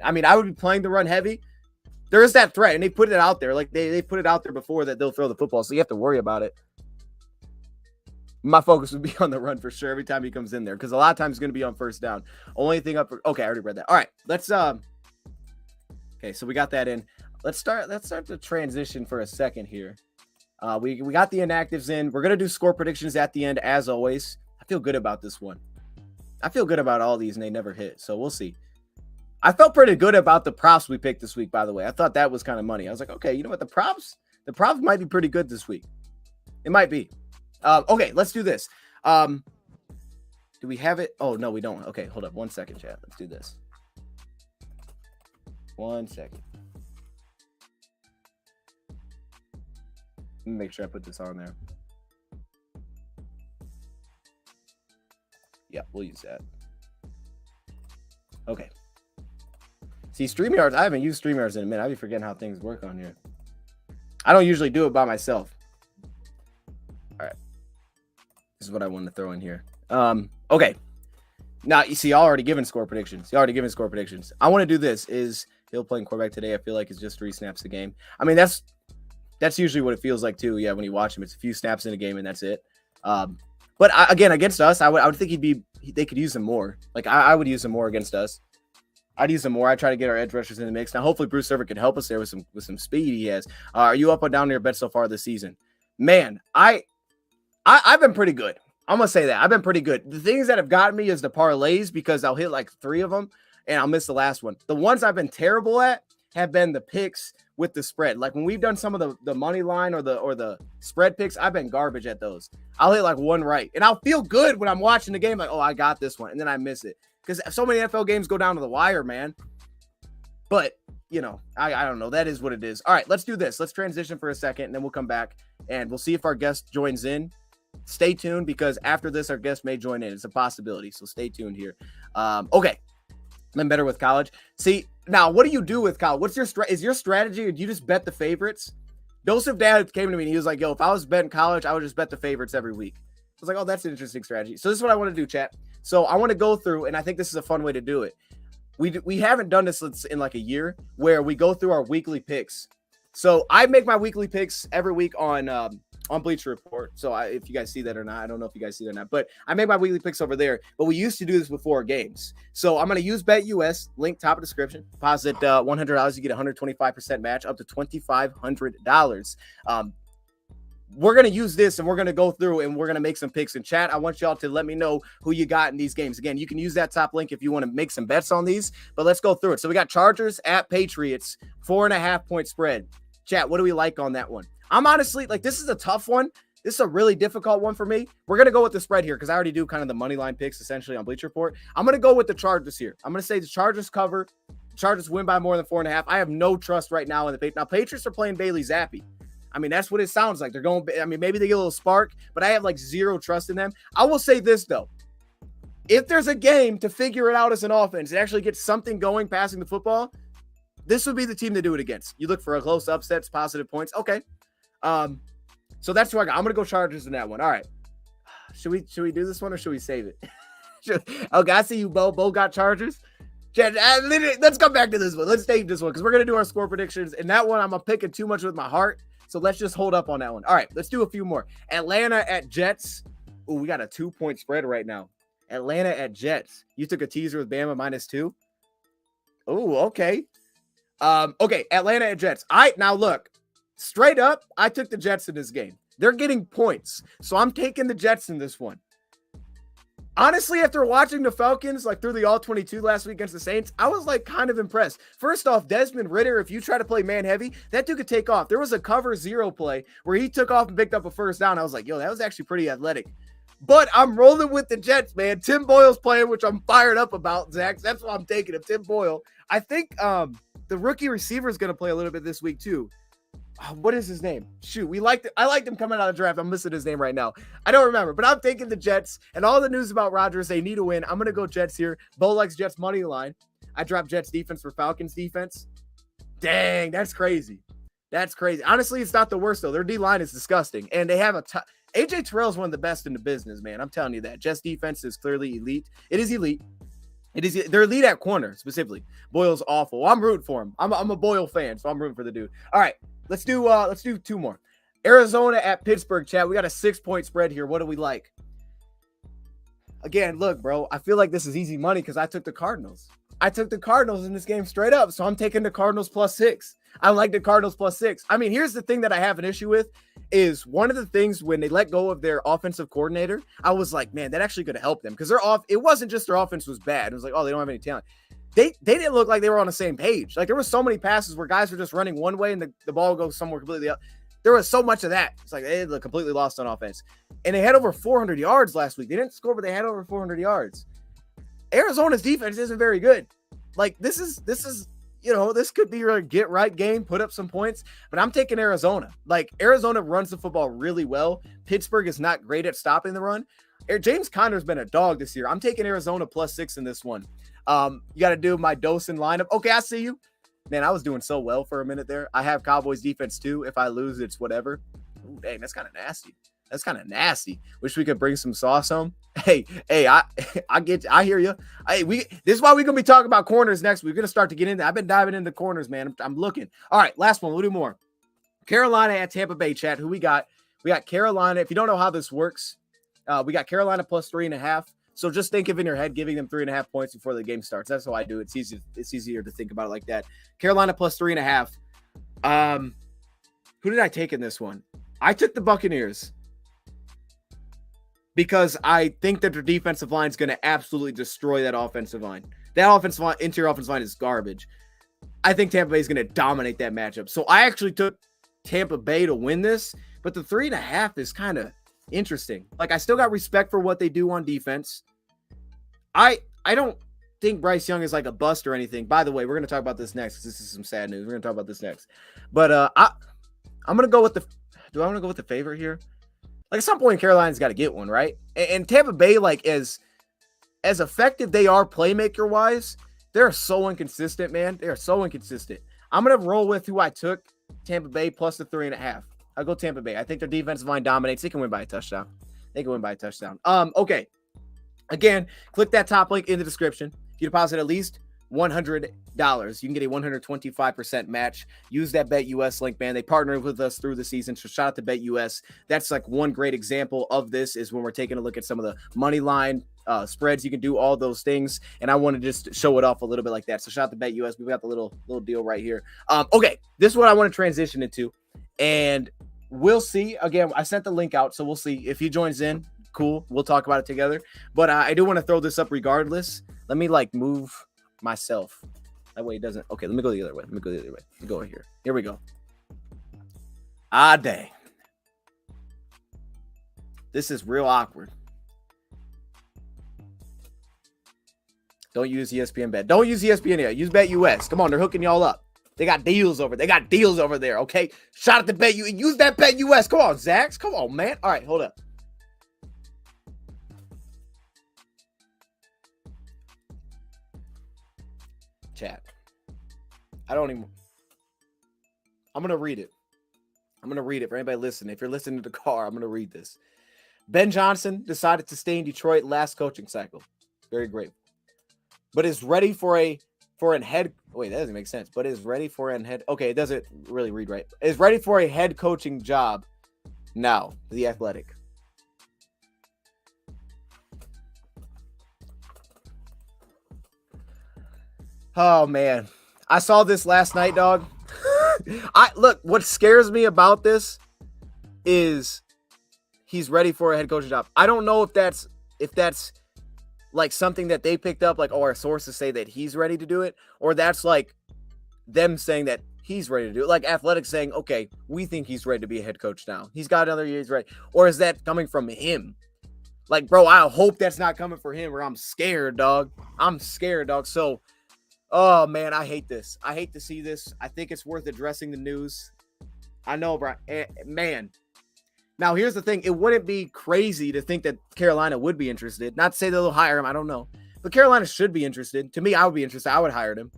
I mean, I would be playing the run heavy. There is that threat, and they put it out there. Like, they put it out there before that they'll throw the football, so you have to worry about it. My focus would be on the run for sure every time he comes in there because a lot of times he's going to be on first down. Only thing up for – okay, I already read that. All right, let's okay, so we got that in. Let's start the transition for a second here. We got the inactives in. We're going to do score predictions at the end as always. I feel good about this one. I feel good about all these, and they never hit. So we'll see. I felt pretty good about the props we picked this week, by the way. I thought that was kind of money. I was like, okay, you know what? The props might be pretty good this week. It might be. Okay, let's do this. Do we have it? Oh, no, we don't. Okay, hold up. 1 second, chat. Let's do this. 1 second. Let me make sure I put this on there. Yeah, we'll use that. Okay. See, StreamYards, I haven't used StreamYards in a minute. I'll be forgetting how things work on here. I don't usually do it by myself. All right. This is what I wanted to throw in here. Okay. Now, you see, y'all already given score predictions. I want to do this. Is Hill playing quarterback today? I feel like it's just 3 snaps a game. I mean, that's usually what it feels like, too. Yeah, when you watch him, it's a few snaps in a game, and that's it. But again, against us, I would think they could use him more. Like, I would use him more against us. I'd use him more. I try to get our edge rushers in the mix. Now, hopefully, Bruce Irvin can help us there with some speed he has. Are you up or down on your bet so far this season? Man, I've been pretty good. I'm gonna say that I've been pretty good. The things that have gotten me is the parlays, because I'll hit like 3 of them and I'll miss the last one. The ones I've been terrible at have been the picks with the spread. Like when we've done some of the money line or the spread picks, I've been garbage at those. I'll hit like 1 right, and I'll feel good when I'm watching the game, like, oh, I got this one, and then I miss it because so many NFL games go down to the wire, man. But you know, I don't know. That is what it is. All right, let's do this. Let's transition for a second, and then we'll come back and we'll see if our guest joins in. Stay tuned, because after this, our guest may join in. It's a possibility, so stay tuned here. Okay, been better with college. See, now what do you do with college? What's your strategy, or do you just bet the favorites? Joseph Dad came to me and he was like, yo, if I was betting college, I would just bet the favorites every week. I was like, oh, that's an interesting strategy. So this is what I want to do, chat. So I want to go through, and I think this is a fun way to do it. We haven't done this in like a year, where we go through our weekly picks. So I make my weekly picks every week on Bleacher Report. So if you guys see that or not, I don't know if you guys see that or not, but I make my weekly picks over there. But we used to do this before games. So I'm going to use BetUS, link top of description. Deposit $100, you get 125% match up to $2,500. We're going to use this, and we're going to go through, and we're going to make some picks in chat. I want y'all to let me know who you got in these games. Again, you can use that top link if you want to make some bets on these, but let's go through it. So we got Chargers at Patriots, 4.5 point spread. Chat, what do we like on that one? I'm honestly, like, this is a tough one. This is a really difficult one for me. We're going to go with the spread here, because I already do kind of the money line picks essentially on Bleacher Report. I'm going to go with the Chargers here. I'm going to say the Chargers cover. Chargers win by more than 4.5. I have no trust right now in the Patriots. Now, Patriots are playing Bailey Zappi. I mean, that's what it sounds like. They're going, I mean, maybe they get a little spark, but I have like zero trust in them. I will say this, though. If there's a game to figure it out as an offense and actually get something going passing the football, this would be the team to do it against. You look for a close upsets, positive points. Okay. So that's what I got. I'm going to go Chargers in that one. All right. Should we do this one, or should we save it? Okay, I see you, Bo. Bo got Chargers. Let's come back to this one. Let's save this one, because we're going to do our score predictions. And that one, I'm picking too much with my heart. So let's just hold up on that one. All right, let's do a few more. Atlanta at Jets. Oh, we got a 2-point spread right now. Atlanta at Jets. You took a teaser with Bama -2. Oh, okay. Okay, Atlanta at Jets. Now look, straight up, I took the Jets in this game. They're getting points, so I'm taking the Jets in this one. Honestly, after watching the Falcons like through the All-22 last week against the Saints, I was like kind of impressed. First off, Desmond Ridder, if you try to play man heavy, that dude could take off. There was a cover 0 play where he took off and picked up a first down. I was like, yo, that was actually pretty athletic. But I'm rolling with the Jets, man. Tim Boyle's playing, which I'm fired up about, Zach. That's what I'm taking of Tim Boyle. I think the rookie receiver is going to play a little bit this week too. What is his name? Shoot, I liked him coming out of the draft. I'm missing his name right now. I don't remember, but I'm taking the Jets. And all the news about Rodgers, they need a win. I'm going to go Jets here. Bo likes Jets money line. I dropped Jets defense for Falcons defense. Dang, that's crazy. That's crazy. Honestly, it's not the worst, though. Their D-line is disgusting. And they have AJ Terrell is one of the best in the business, man. I'm telling you that. Jets defense is clearly elite. It is elite. They're elite at corner, specifically. Boyle's awful. I'm rooting for him. I'm a Boyle fan, so I'm rooting for the dude. All right. Let's do 2 more. Arizona at Pittsburgh, chat. We got a 6-point spread here. What do we like? Again, look, bro, I feel like this is easy money because I took the Cardinals. I took the Cardinals in this game straight up, so I'm taking the Cardinals +6. I like the Cardinals +6. I mean, here's the thing that I have an issue with. is one of the things when they let go of their offensive coordinator, I was like, man, that actually could have helped them because it wasn't just their offense was bad. It was like, oh, they don't have any talent. They didn't look like they were on the same page. Like there were so many passes where guys were just running one way and the ball goes somewhere completely else. There was so much of that. It's like they look completely lost on offense. And they had over 400 yards last week. They didn't score, but they had over 400 yards. Arizona's defense isn't very good. Like this is this could be your get right game, put up some points, but I'm taking Arizona. Like Arizona runs the football really well. Pittsburgh is not great at stopping the run. James Conner's been a dog this year. I'm taking Arizona +6 in this one. You got to do my dose and lineup. Okay, I see you. Man, I was doing so well for a minute there. I have Cowboys defense too. If I lose, it's whatever. Ooh, dang, that's kind of nasty. That's kind of nasty. Wish we could bring some sauce home. Hey, I hear you. This is why we're gonna be talking about corners next. We're gonna start to get into. I've been diving into corners, man. I'm looking. All right, last one. We'll do more. Carolina at Tampa Bay. Chat. Who we got? We got Carolina. If you don't know how this works, we got Carolina +3.5. So just think of in your head giving them 3.5 points before the game starts. That's how I do it. It's easier to think about it like that. Carolina +3.5. Who did I take in this one? I took the Buccaneers because I think that their defensive line is going to absolutely destroy that offensive line. That offensive line, interior offensive line is garbage. I think Tampa Bay is going to dominate that matchup. So I actually took Tampa Bay to win this, but the 3.5 is kind of interesting. Like I still got respect for what they do on defense. I don't think Bryce Young is like a bust or anything. By the way, we're going to talk about this next because this is some sad news. We're going to talk about this next. But I'm going to go with do I want to go with the favorite here? Like at some point, Carolina's got to get one, right? And Tampa Bay, like as effective they are playmaker wise, they're so inconsistent, man. They are so inconsistent. I'm going to roll with who I took, Tampa Bay plus the 3.5. I'll go Tampa Bay. I think their defensive line dominates. They can win by a touchdown. Okay. Again, click that top link in the description. If you deposit at least $100, you can get a 125% match. Use that BetUS link, man. They partnered with us through the season, so shout out to BetUS. That's like one great example of this is when we're taking a look at some of the money line spreads. You can do all those things, and I want to just show it off a little bit like that. So shout out to BetUS. We've got the little deal right here. Okay, this is what I want to transition into, and we'll see. Again, I sent the link out, so we'll see if he joins in. Cool. We'll talk about it together. But I do want to throw this up regardless. Let me move myself. That way it doesn't. Okay, let me go the other way. Let me go over here. Here we go. Dang. This is real awkward. Don't use ESPN Bet. Don't use ESPN yet. Use BetUS. Come on, they're hooking y'all up. They got deals over there, okay? Shout out to BetUS. Use that BetUS. Come on, Zax. Come on, man. All right, hold up. Chat. I'm going to read it. For anybody listening. If you're listening to the car, I'm going to read this. Ben Johnson decided to stay in Detroit last coaching cycle. Very great. But is ready for an head. Wait, that doesn't make sense. But is ready for an head. Okay, it doesn't really read right. Is ready for a head coaching job now. The Athletic. Oh man, I saw this last night, dog. Look. What scares me about this is he's ready for a head coaching job. I don't know if that's like something that they picked up, like, oh, our sources say that he's ready to do it, or that's like them saying that he's ready to do it. Like Athletics saying, okay, we think he's ready to be a head coach now. He's got another year, he's ready. Or is that coming from him? Like, bro, I hope that's not coming from him, or I'm scared, dog. So. Oh, man, I hate this. I hate to see this. I think it's worth addressing the news. I know, bro. Man. Now, here's the thing. It wouldn't be crazy to think that Carolina would be interested. Not to say they'll hire him. I don't know. But Carolina should be interested. To me, I would be interested. I would hire him.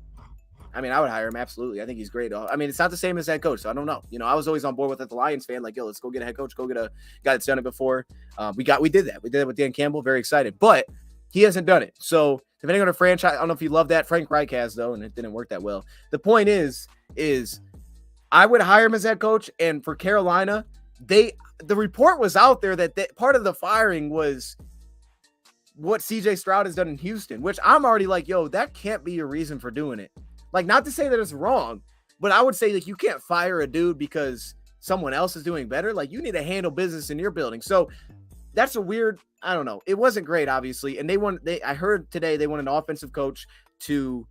I would hire him. Absolutely. I think he's great. I mean, it's not the same as head coach, so I don't know. I was always on board with it. The Lions fan, like, yo, let's go get a head coach. Go get a guy that's done it before. We did that. We did it with Dan Campbell. Very excited. But he hasn't done it. So, depending on a franchise, I don't know if you love that. Frank Reich has, though, and it didn't work that well. The point is I would hire him as head coach, and for Carolina, the report was out there that part of the firing was what C.J. Stroud has done in Houston, which I'm already like, yo, that can't be your reason for doing it. Like, not to say that it's wrong, but I would say that you can't fire a dude because someone else is doing better. Like, you need to handle business in your building. So that's a weird, I don't know. It wasn't great, obviously. And I heard today they want an offensive coach to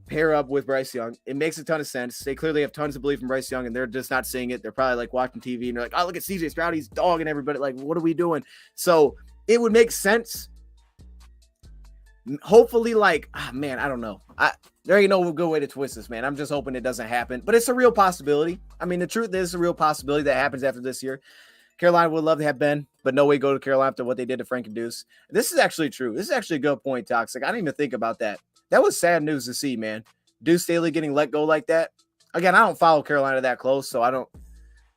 pair up with Bryce Young. It makes a ton of sense. They clearly have tons of belief in Bryce Young, and they're just not seeing it. They're probably like watching TV and they're like, oh, look at CJ Stroud. He's dogging everybody. Like, what are we doing? So it would make sense. Hopefully, like, man, I don't know. There ain't no good way to twist this, man. I'm just hoping it doesn't happen, but it's a real possibility. I mean, the truth is a real possibility that happens after this year. Carolina would love to have Ben, but no way go to Carolina after what they did to Frank and Deuce. This is actually true. This is actually a good point, Toxic. I didn't even think about that. That was sad news to see, man. Deuce Staley getting let go like that. Again, I don't follow Carolina that close, so I don't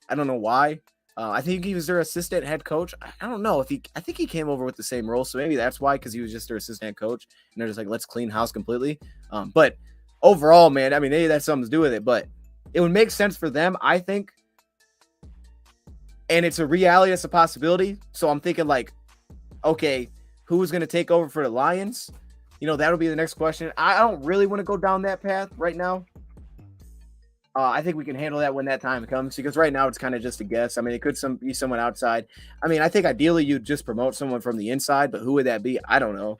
know why. I think he was their assistant head coach. I don't know I think he came over with the same role, so maybe that's why, because he was just their assistant head coach, and they're just like, let's clean house completely. But overall, man, I mean, maybe that's something to do with it, but it would make sense for them, I think. And it's a reality, it's a possibility. So I'm thinking like, okay, who's going to take over for the Lions? You know, that'll be the next question. I don't really want to go down that path right now. I think we can handle that when that time comes, because right now it's kind of just a guess. I mean, it could be someone outside. I mean, I think ideally you'd just promote someone from the inside, but who would that be? I don't know.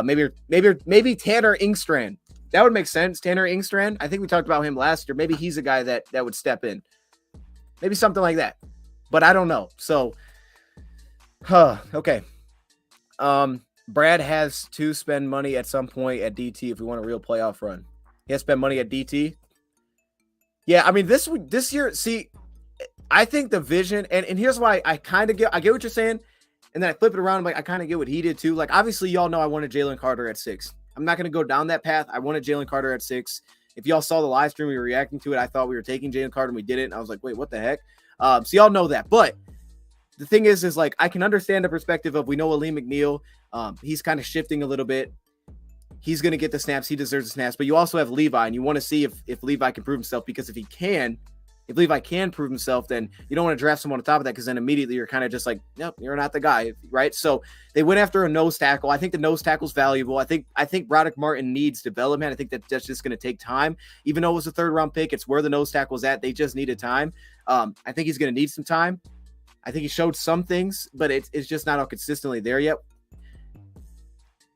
Maybe Tanner Ingstrand. That would make sense. Tanner Ingstrand. I think we talked about him last year. Maybe he's a guy that would step in. Maybe something like that. But I don't know. So, okay. Brad has to spend money at some point at DT if we want a real playoff run. He has to spend money at DT. Yeah, I mean, this year, see, I think the vision, and here's why I get what you're saying, and then I flip it around, I'm like, I kind of get what he did too. Like, obviously, y'all know I wanted Jalen Carter at 6. I'm not going to go down that path. I wanted Jalen Carter at 6. If y'all saw the live stream, we were reacting to it. I thought we were taking Jalen Carter, and we didn't. I was like, wait, what the heck? So y'all know that. But the thing is like, I can understand the perspective of, we know Aleem McNeil. He's kind of shifting a little bit. He's going to get the snaps. He deserves the snaps. But you also have Levi, and you want to see if Levi can prove himself, because if Levi can prove himself, then you don't want to draft someone on top of that, because then immediately you're kind of just like, nope, you're not the guy, right? So they went after a nose tackle. I think the nose tackle is valuable. I think Broderick Martin needs development. I think that's just going to take time. Even though it was a 3rd-round pick, it's where the nose tackle is at. They just needed time. I think he's going to need some time. I think he showed some things, but it's just not all consistently there yet.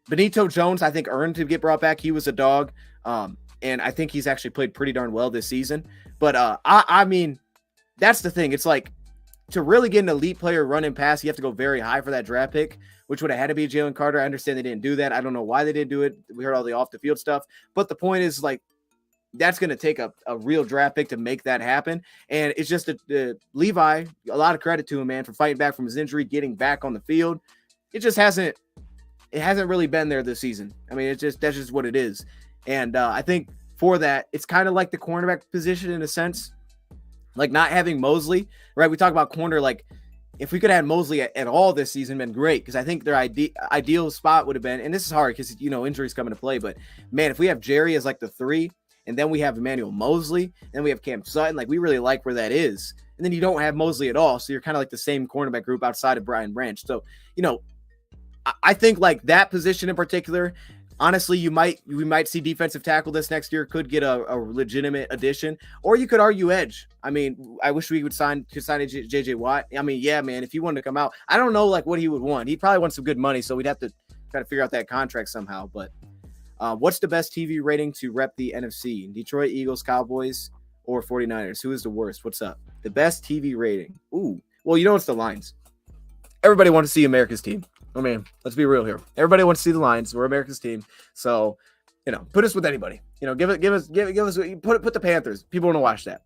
Benito Jones, I think, earned to get brought back. He was a dog, and I think he's actually played pretty darn well this season. But I mean, that's the thing. It's like, to really get an elite player running pass, you have to go very high for that draft pick, which would have had to be Jalen Carter. I understand they didn't do that. I don't know why they didn't do it. We heard all the off-the-field stuff. But the point is, like, that's going to take a real draft pick to make that happen. And it's just Levi, a lot of credit to him, man, for fighting back from his injury, getting back on the field. It just hasn't really been there this season. I mean, that's just what it is. And I think for that, it's kind of like the cornerback position in a sense, like not having Mosley, right? We talk about corner, like if we could have Mosley at all this season, been great, because I think their ideal spot would have been, and this is hard because, you know, injuries come into play, but man, if we have Jerry as like the 3, and then we have Emmanuel Mosley, and we have Cam Sutton, like we really like where that is. And then you don't have Mosley at all, so you're kind of like the same cornerback group outside of Brian Branch. So, you know, I think like that position in particular, honestly, we might see defensive tackle this next year, could get a legitimate addition, or you could argue edge. I mean, I wish we would sign a JJ Watt. I mean, yeah, man, if he wanted to come out, I don't know like what he would want. He'd probably want some good money, so we'd have to try to figure out that contract somehow. But what's the best TV rating to rep the NFC? Detroit, Eagles, Cowboys, or 49ers? Who is the worst? What's up? The best TV rating. Ooh, well, you know it's the Lions. Everybody wants to see America's team. I mean, let's be real here. Everybody wants to see the Lions. We're America's team. So, you know, put us with anybody. You know, give us put the Panthers. People want to watch that.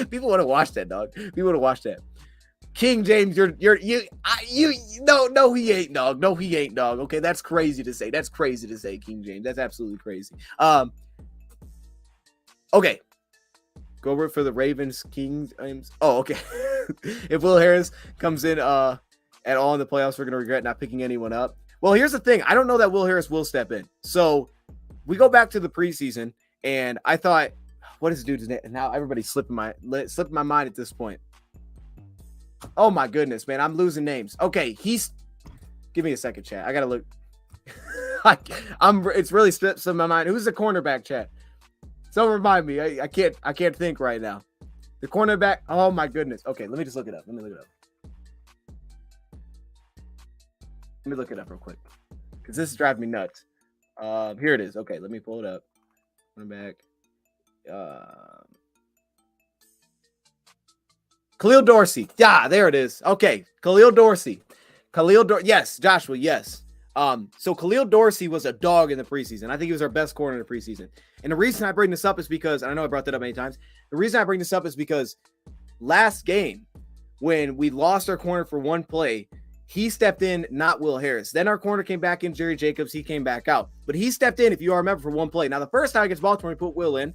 People want to watch that, dog. People want to watch that. King James, no, he ain't, dog. No, he ain't, dog. Okay, that's crazy to say. That's crazy to say, King James. That's absolutely crazy. Okay. Go over for the Ravens, Kings. Oh, okay. If Will Harris comes in at all in the playoffs, we're going to regret not picking anyone up. Well, here's the thing. I don't know that Will Harris will step in. So we go back to the preseason, and I thought, what is the dude's name? Now everybody's slipping my mind at this point. Oh, my goodness, man. I'm losing names. Okay, give me a second, chat. I got to look. It's really slipped my mind. Who's the cornerback, chat? So remind me. I can't think right now. The cornerback. Oh my goodness. Okay, let me just look it up. Let me look it up real quick. Because this is driving me nuts. Here it is. Okay, let me pull it up. Cornerback. Khalil Dorsey. Yeah, there it is. Okay, Khalil Dorsey. Yes, Joshua, yes. So Khalil Dorsey was a dog in the preseason. I think he was our best corner in the preseason. And the reason I bring this up is because, and I know I brought that up many times, the reason I bring this up is because last game, when we lost our corner for one play, he stepped in, not Will Harris. Then our corner came back in, Jerry Jacobs. He came back out. But he stepped in, if you all remember, for one play. Now, the first time against Baltimore, we put Will in.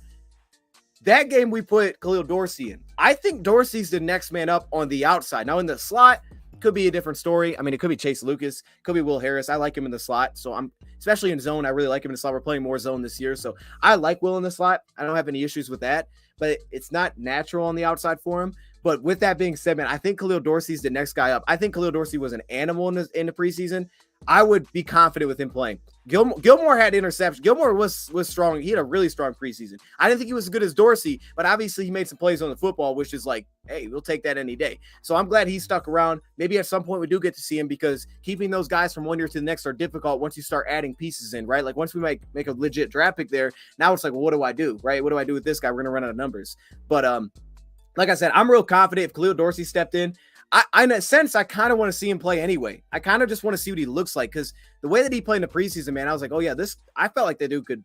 That game, we put Khalil Dorsey in. I think Dorsey's the next man up on the outside. Now, in the slot, could be a different story. I mean, it could be Chase Lucas. Could be Will Harris. I like him in the slot. So I'm, especially in zone, I really like him in the slot. We're playing more zone this year. So I like Will in the slot. I don't have any issues with that. But it's not natural on the outside for him. But with that being said, man, I think Khalil Dorsey's the next guy up. I think Khalil Dorsey was an animal in the preseason. I would be confident with him playing. Gilmore had interceptions. Gilmore was strong. He had a really strong preseason. I didn't think he was as good as Dorsey, but obviously he made some plays on the football, which is like, hey, we'll take that any day. So I'm glad he stuck around. Maybe at some point we do get to see him, because keeping those guys from one year to the next are difficult once you start adding pieces in, right? Like once we make a legit draft pick there, now it's like, well, what do I do, right? What do I do with this guy? We're going to run out of numbers. But like I said, I'm real confident if Khalil Dorsey stepped in. I in a sense, I kind of want to see him play anyway. I kind of just want to see what he looks like, because the way that he played in the preseason, man, I was like, oh yeah, I felt like that dude could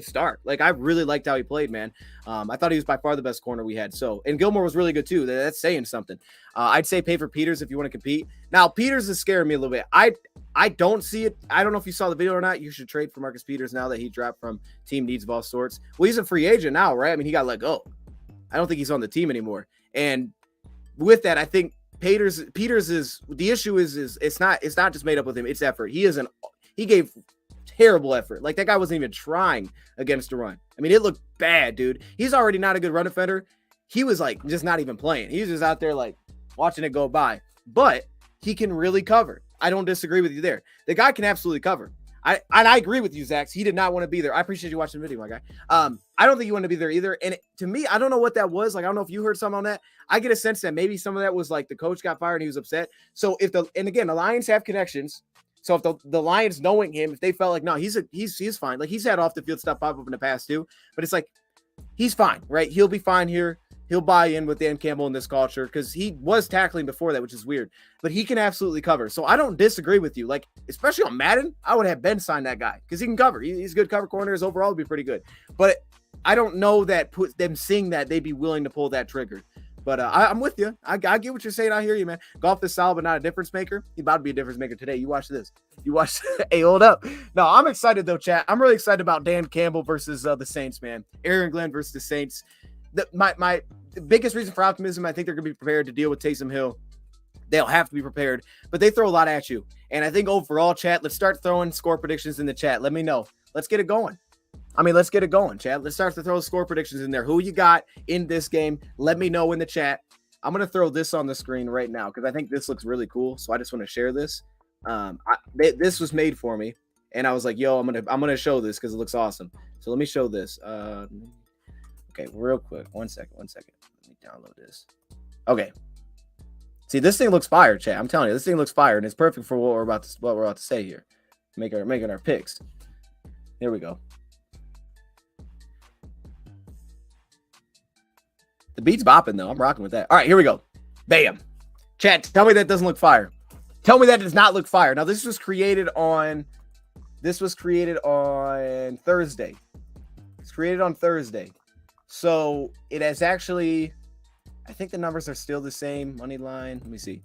start. Like I really liked how he played, man. I thought he was by far the best corner we had. So, and Gilmore was really good too. That's saying something. I'd say pay for Peters if you want to compete. Now, Peters is scaring me a little bit. I don't see it. I don't know if you saw the video or not. You should trade for Marcus Peters now that he dropped from team needs of all sorts. Well, he's a free agent now, right? I mean, he got let go. I don't think he's on the team anymore. And with that, I think Peters is the issue is it's not just made up with him. It's effort. He gave terrible effort. Like that guy wasn't even trying against the run. I mean, it looked bad, dude. He's already not a good run defender. He was like just not even playing. He was just out there like watching it go by. But he can really cover. I don't disagree with you there. The guy can absolutely cover. I agree with you, Zach. He did not want to be there. I appreciate you watching the video, my guy. I don't think you want to be there either. And to me, I don't know what that was. Like, I don't know if you heard something on that. I get a sense that maybe some of that was like the coach got fired and he was upset. So and again, the Lions have connections. So if the Lions knowing him, if they felt like, no, he's fine. Like he's had off the field stuff pop up in the past too, but it's like, he's fine, right? He'll be fine here. He'll buy in with Dan Campbell in this culture, because he was tackling before that, which is weird, but he can absolutely cover. So I don't disagree with you. Like, especially on Madden, I would have Ben sign that guy because he can cover. He's a good cover corner. His overall would be pretty good. But I don't know that them seeing that they'd be willing to pull that trigger. But I'm with you. I get what you're saying. I hear you, man. Goff is solid, but not a difference maker. He's about to be a difference maker today. You watch this. You watch. Hey, hold up. No, I'm excited though, chat. I'm really excited about Dan Campbell versus the Saints, man. Aaron Glenn versus the Saints. My biggest reason for optimism, I think they're going to be prepared to deal with Taysom Hill. They'll have to be prepared, but they throw a lot at you. And I think overall, chat, let's start throwing score predictions in the chat. Let me know. Let's get it going. Let's get it going, chat. Let's start to throw score predictions in there. Who you got in this game? Let me know in the chat. I'm going to throw this on the screen right now because I think this looks really cool. So I just want to share this. This was made for me, and I was like, yo, I'm gonna show this because it looks awesome. So let me show this. Okay, real quick. One second. Let me download this. Okay. See, this thing looks fire, chat. I'm telling you, this thing looks fire, and it's perfect for what we're about to say here. Making our picks. Here we go. The beat's bopping though. I'm rocking with that. All right, here we go. Bam. Chat, tell me that doesn't look fire. Tell me that does not look fire. Now, this was created on Thursday. It's created on Thursday. So it has actually, I think the numbers are still the same. Money line, let me see.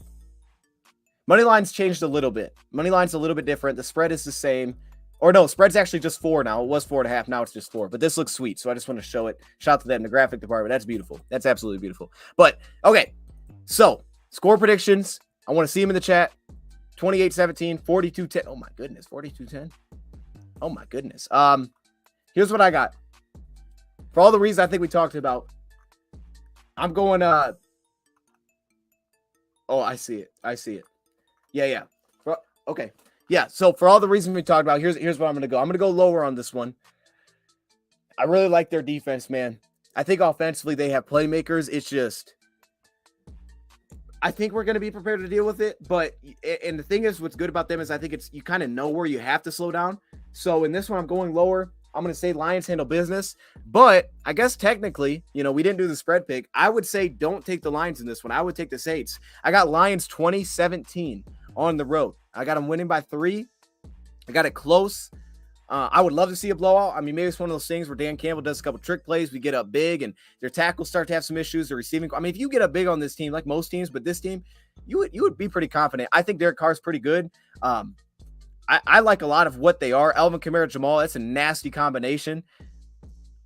Money line's changed a little bit. Money line's a little bit different. The spread is the same. Or no, spread's actually just 4 now. It was 4.5. Now it's just 4. But this looks sweet. So I just want to show it. Shout out to them in the graphic department. That's beautiful. That's absolutely beautiful. But okay. So score predictions. I want to see them in the chat. 28-17, 42-10. Oh my goodness. 42-10. Oh my goodness. Here's what I got. For all the reasons I think we talked about, I'm going, oh, I see it. Yeah. Okay. Yeah, so for all the reasons we talked about, here's what I'm going to go. I'm going to go lower on this one. I really like their defense, man. I think offensively they have playmakers. It's just, I think we're going to be prepared to deal with it. But, and the thing is, what's good about them is I think it's, you kind of know where you have to slow down. So in this one, I'm going lower. I'm going to say Lions handle business. But I guess technically, you know, we didn't do the spread pick. I would say don't take the Lions in this one. I would take the Saints. I got Lions 20-17 on the road. I got them winning by 3. I got it close. I would love to see a blowout. I mean, maybe it's one of those things where Dan Campbell does a couple trick plays. We get up big and their tackles start to have some issues. They're receiving. I mean, if you get up big on this team, like most teams, but this team, you would be pretty confident. I think Derek Carr's pretty good. I like a lot of what they are. Alvin Kamara, Jamal, that's a nasty combination.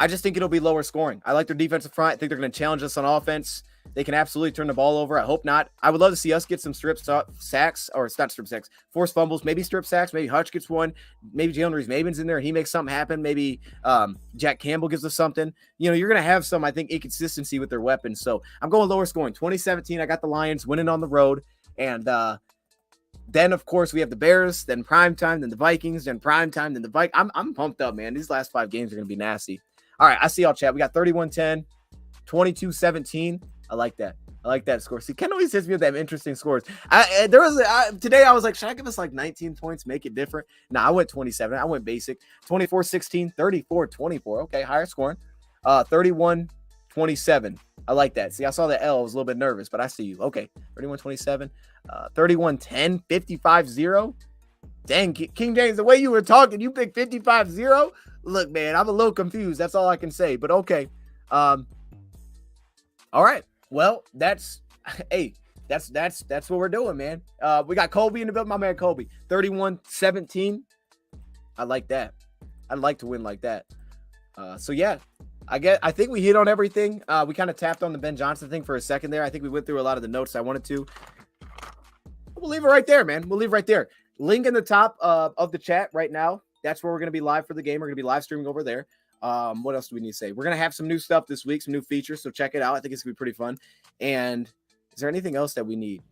I just think it'll be lower scoring. I like their defensive front. I think they're going to challenge us on offense. They can absolutely turn the ball over. I hope not. I would love to see us get some sacks, or it's not strip sacks, forced fumbles, maybe strip sacks. Maybe Hutch gets one. Maybe Jalen Reese-Maybin's in there and he makes something happen. Maybe Jack Campbell gives us something. You know, you're going to have some, I think, inconsistency with their weapons. So I'm going lower scoring. 2017, I got the Lions winning on the road. And then, of course, we have the Bears, then primetime, then the Vikings, then primetime, then the Vikings. I'm pumped up, man. These last 5 games are going to be nasty. All right, I see y'all, chat. We got 31-10, 22-17. I like that. I like that score. See, Ken always hits me with them interesting scores. Today I was like, should I give us like 19 points, make it different? No, I went 27. I went basic. 24-16, 34-24. Okay, higher scoring. 31-27. I like that. See, I saw the L. I was a little bit nervous, but I see you. Okay, 31-27. 31-10, 55-0. Dang, King James, the way you were talking, you picked 55-0. Look, man, I'm a little confused. That's all I can say. But okay. All right. Well, that's what we're doing, man. We got Colby in the building. My man Colby. 31-17. I like that. I'd like to win like that. So yeah. I think we hit on everything. We kind of tapped on the Ben Johnson thing for a second there. I think we went through a lot of the notes I wanted to. We'll leave it right there, man. We'll leave it right there. Link in the top of the chat right now. That's where we're going to be live for the game. We're going to be live streaming over there. What else do we need to say? We're going to have some new stuff this week, some new features. So check it out. I think it's going to be pretty fun. And is there anything else that we need?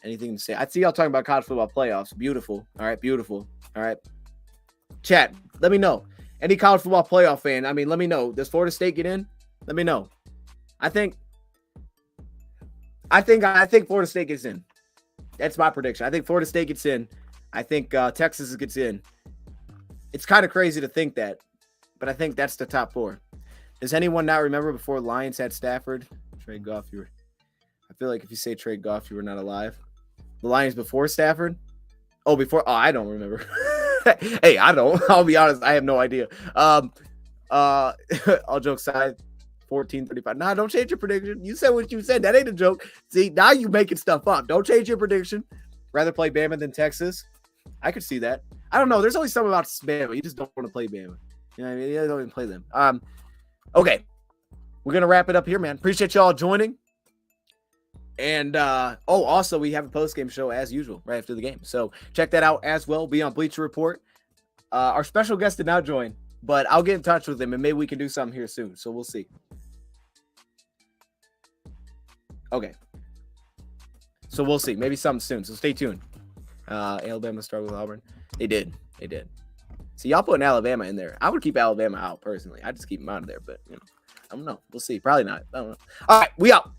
Anything to say? I see y'all talking about college football playoffs. Beautiful. All right. Beautiful. All right. Chat. Let me know. Any college football playoff fan. I mean, let me know. Does Florida State get in? Let me know. I think Florida State gets in. That's my prediction. I think Florida State gets in. I think Texas gets in. It's kind of crazy to think that, but I think that's the top 4. Does anyone not remember before Lions had Stafford? Trade Goff, I feel like if you say trade Goff, you were not alive. The Lions before Stafford? I don't remember. Hey, I don't. I'll be honest. I have no idea. All jokes aside, 14-35. Nah, don't change your prediction. You said what you said. That ain't a joke. See, now you making stuff up. Don't change your prediction. Rather play Bama than Texas. I could see that. I don't know. There's always something about Bama. You just don't want to play Bama. You know what I mean? You don't even play them. Okay. We're going to wrap it up here, man. Appreciate y'all joining. And, also we have a post-game show as usual right after the game. So check that out as well. Be on Bleacher Report. Our special guest did not join, but I'll get in touch with him and maybe we can do something here soon. So we'll see. Okay. So we'll see. Maybe something soon. So stay tuned. Alabama started with Auburn. They did. See, y'all putting Alabama in there. I would keep Alabama out personally. I just keep them out of there, but I don't know. We'll see. Probably not. I don't know. All right, we out.